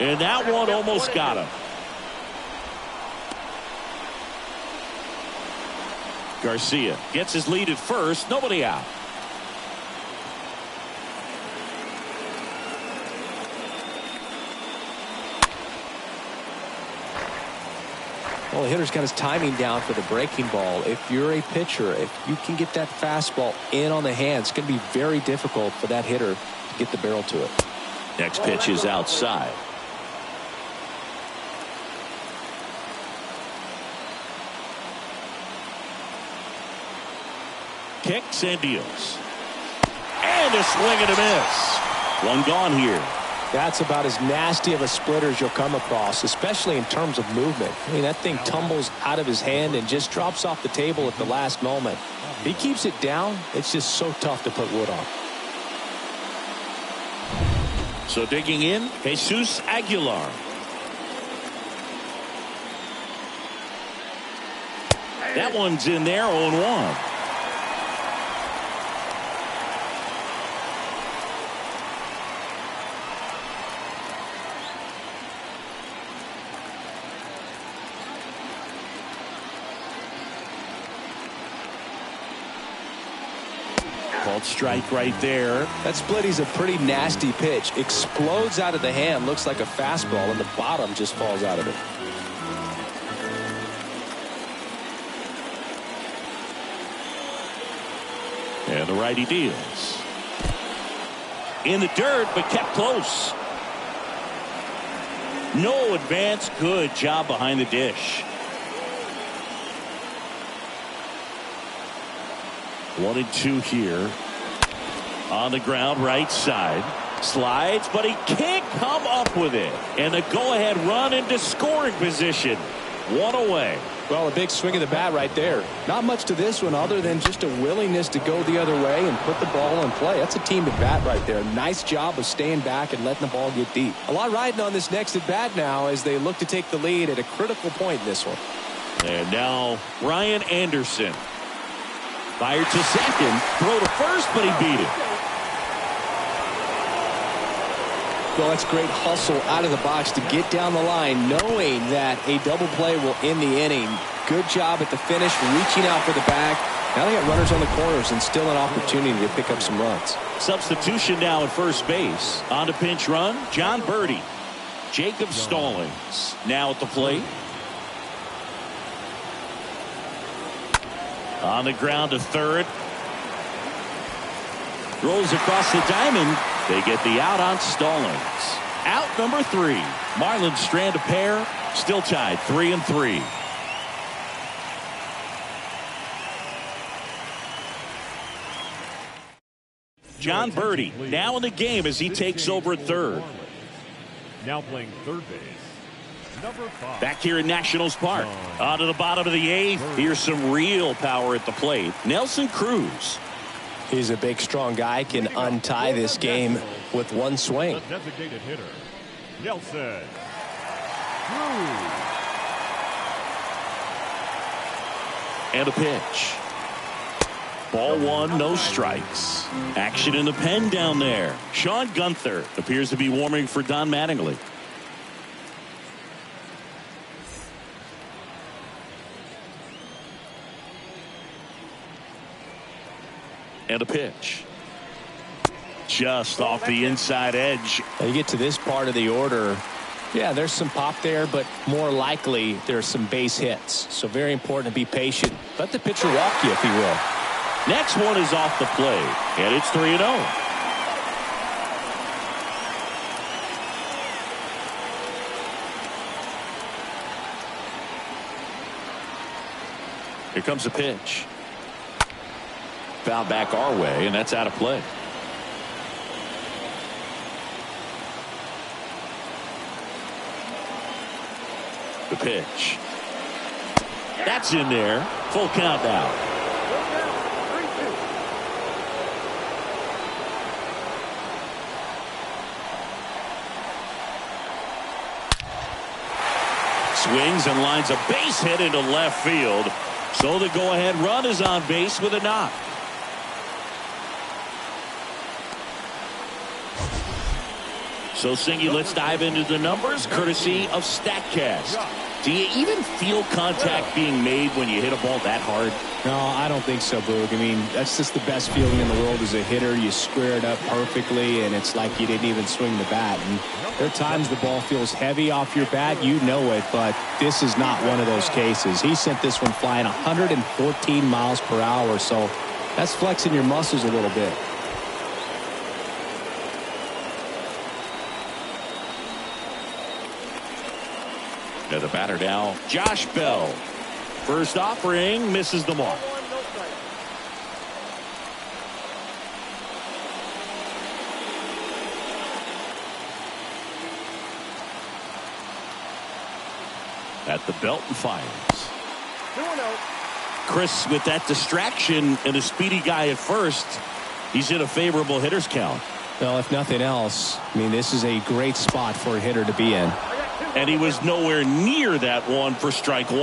And that one almost got him. Garcia gets his lead at first. Nobody out. Well, the hitter's got his timing down for the breaking ball. If you're a pitcher, if you can get that fastball in on the hand, it's going to be very difficult for that hitter to get the barrel to it. Next pitch is outside. Kicks and deals. And a swing and a miss. One gone here. That's about as nasty of a splitter as you'll come across, especially in terms of movement. I mean, that thing tumbles out of his hand and just drops off the table at the last moment. If he keeps it down, it's just so tough to put wood on. So digging in, Jesus Aguilar. That one's in there, 0-1. Called strike right there. That splitty's a pretty nasty pitch. Explodes out of the hand, looks like a fastball, and the bottom just falls out of it. And the righty deals. In the dirt, but kept close. No advance. Good job behind the dish. 1-2 here. On the ground, right side. Slides, but he can't come up with it. And the go-ahead run into scoring position. One away. Well, a big swing of the bat right there. Not much to this one other than just a willingness to go the other way and put the ball in play. That's a team at bat right there. Nice job of staying back and letting the ball get deep. A lot riding on this next at bat now as they look to take the lead at a critical point in this one. And now Ryan Anderson. Fired to second. Throw to first, but he beat it. Well, that's great hustle out of the box to get down the line, knowing that a double play will end the inning. Good job at the finish, reaching out for the back. Now they got runners on the corners and still an opportunity to pick up some runs. Substitution now at first base. On to pinch run, John Birdie. Jacob Stallings now at the plate. On the ground to third. Throws across the diamond. They get the out on Stallings. Out number 3. Marlins strand a pair. Still tied 3-3. John Birdie now in the game as he takes over at third. Now playing third base, number 5. Back here in Nationals Park. On to the bottom of the 8th. Here's some real power at the plate. Nelson Cruz. He's a big, strong guy. Can untie this game with one swing. The designated hitter, Nelson Cruz. And a pitch. Ball 1, no strikes. Action in the pen down there. Sean Gunther appears to be warming for Don Mattingly. And a pitch. Just off the inside edge. Now you get to this part of the order. Yeah, there's some pop there, but more likely there's some base hits. So very important to be patient. Let the pitcher walk you, if he will. Next one is off the plate, and it's 3-0. Here comes a pitch. Foul back our way, and that's out of play. The pitch. That's in there. Full count now. Swings and lines a base hit into left field. So the go-ahead run is on base with a knock. So, Singy, let's dive into the numbers, courtesy of StatCast. Do you even feel contact being made when you hit a ball that hard? No, I don't think so, Boog. I mean, that's just the best feeling in the world as a hitter. You square it up perfectly, and it's like you didn't even swing the bat. And there are times the ball feels heavy off your bat. You know it, but this is not one of those cases. He sent this one flying 114 miles per hour, so that's flexing your muscles a little bit. Now the batter now, Josh Bell. First offering, misses the mark. At the belt and fires. 2-0. Chris, with that distraction and a speedy guy at first, he's in a favorable hitter's count. Well, if nothing else, I mean, this is a great spot for a hitter to be in. And he was nowhere near that one for strike 1.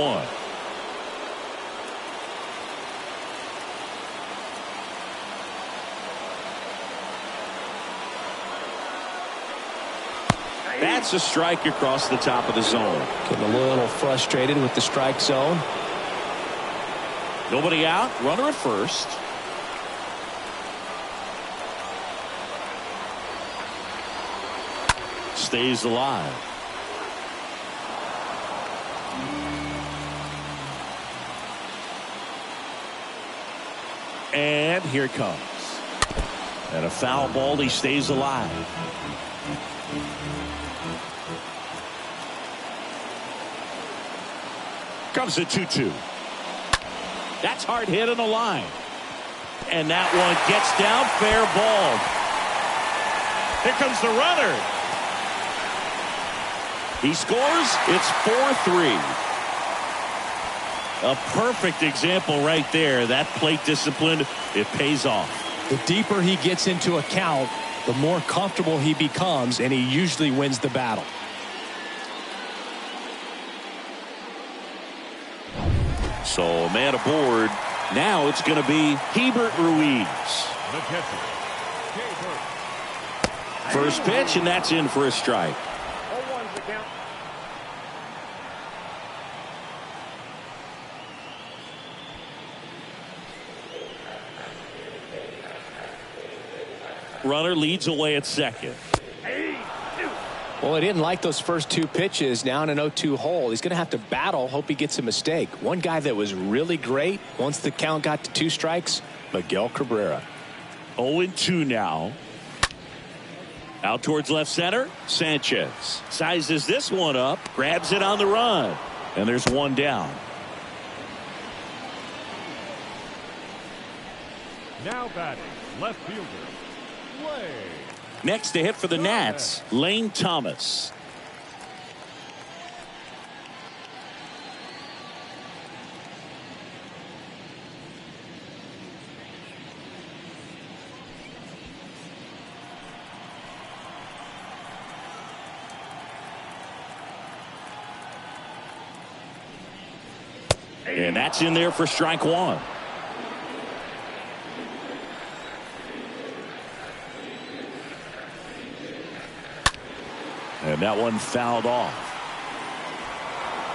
That's a strike across the top of the zone. Getting a little frustrated with the strike zone. Nobody out. Runner at first. Stays alive. And here it comes. And a foul ball. He stays alive. Comes the 2-2. That's hard hit on the line. And that one gets down, fair ball. Here comes the runner. He scores. It's 4-3. A perfect example right there. That plate discipline, it pays off. The deeper he gets into a count, the more comfortable he becomes, and he usually wins the battle. So a man aboard. Now it's going to be Hebert Ruiz. The catcher, Hebert. First pitch, and that's in for a strike. 0-1's the count. Runner leads away at second. Well, he didn't like those first 2 pitches. Now in an 0-2 hole. He's going to have to battle. Hope he gets a mistake. One guy that was really great once the count got to 2 strikes, Miguel Cabrera. 0-2 now. Out towards left center. Sanchez sizes this one up, grabs it on the run, and there's one down. Now batting, left fielder, Lane. Next to hit for the Nats, Lane Thomas. And that's in there for strike one. And that one fouled off.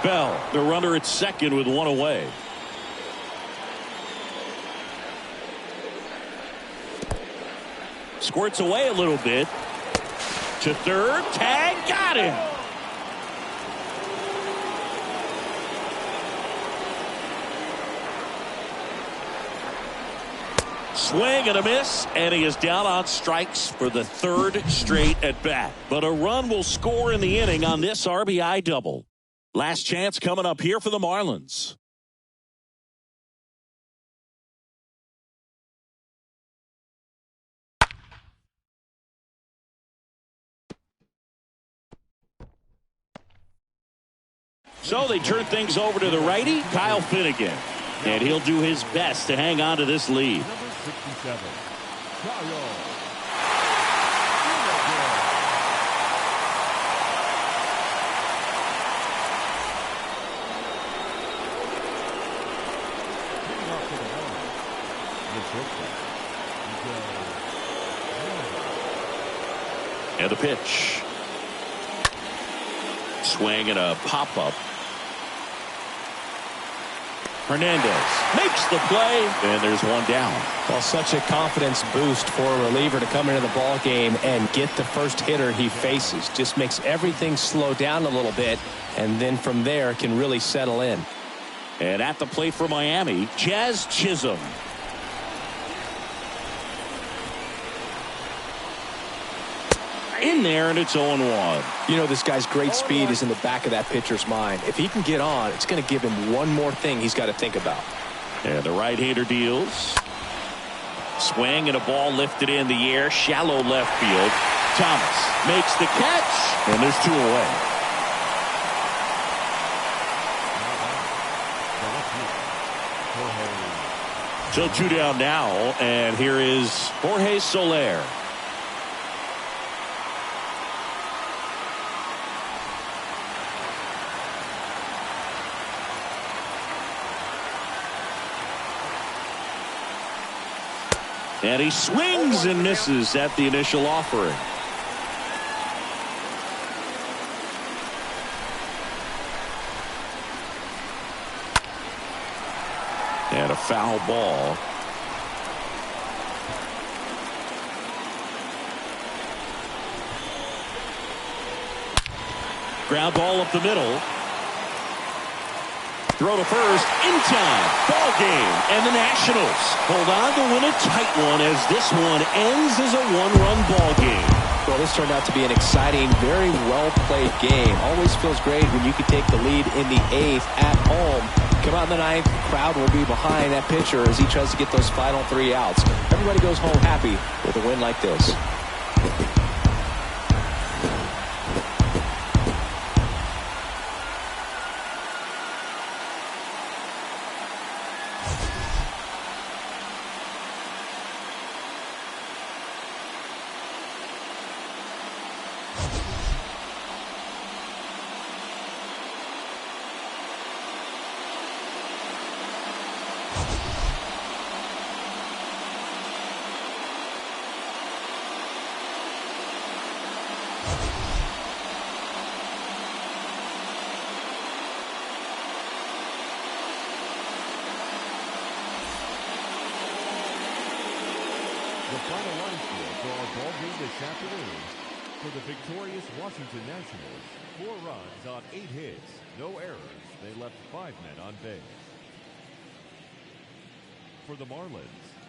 Bell, the runner at second with one away. Squirts away a little bit. To third, tag, got him. Swing and a miss, and he is down on strikes for the third straight at bat. But a run will score in the inning on this RBI double. Last chance coming up here for the Marlins. So they turn things over to the righty, Kyle Finnegan. And he'll do his best to hang on to this lead. Number 67, Kyle. And the pitch. Swing and a pop-up. Hernandez makes the play, and there's one down. Well, such a confidence boost for a reliever to come into the ball game and get the first hitter he faces. Just makes everything slow down a little bit, and then from there can really settle in. And at the plate for Miami, Jazz Chisholm. In there, and it's 0-1. You know, this guy's great speed is in the back of that pitcher's mind. If he can get on, it's going to give him one more thing he's got to think about. And the right-hander deals. Swing and a ball lifted in the air, shallow left field. Thomas makes the catch, and there's two away. So two down now, and here is Jorge Soler. And he swings and misses at the initial offering. And a foul ball. Ground ball up the middle. Throw to first in time. Ball game. And the Nationals hold on to win a tight one as this one ends as a one-run ball game. Well, this turned out to be an exciting, very well-played game. Always feels great when you can take the lead in the 8th at home. Come out in the 9th, the crowd will be behind that pitcher as he tries to get those final 3 outs. Everybody goes home happy with a win like this. The final line score for our ball game this afternoon. For the victorious Washington Nationals, 4 runs on 8 hits, no errors. They left 5 men on base. For the Marlins,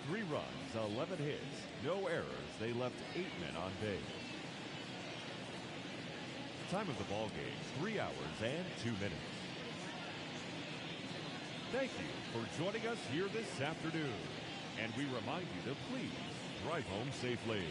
3 runs, 11 hits, no errors. They left 8 men on base. Time of the ball game, 3 hours and 2 minutes. Thank you for joining us here this afternoon. And we remind you to please drive home safely.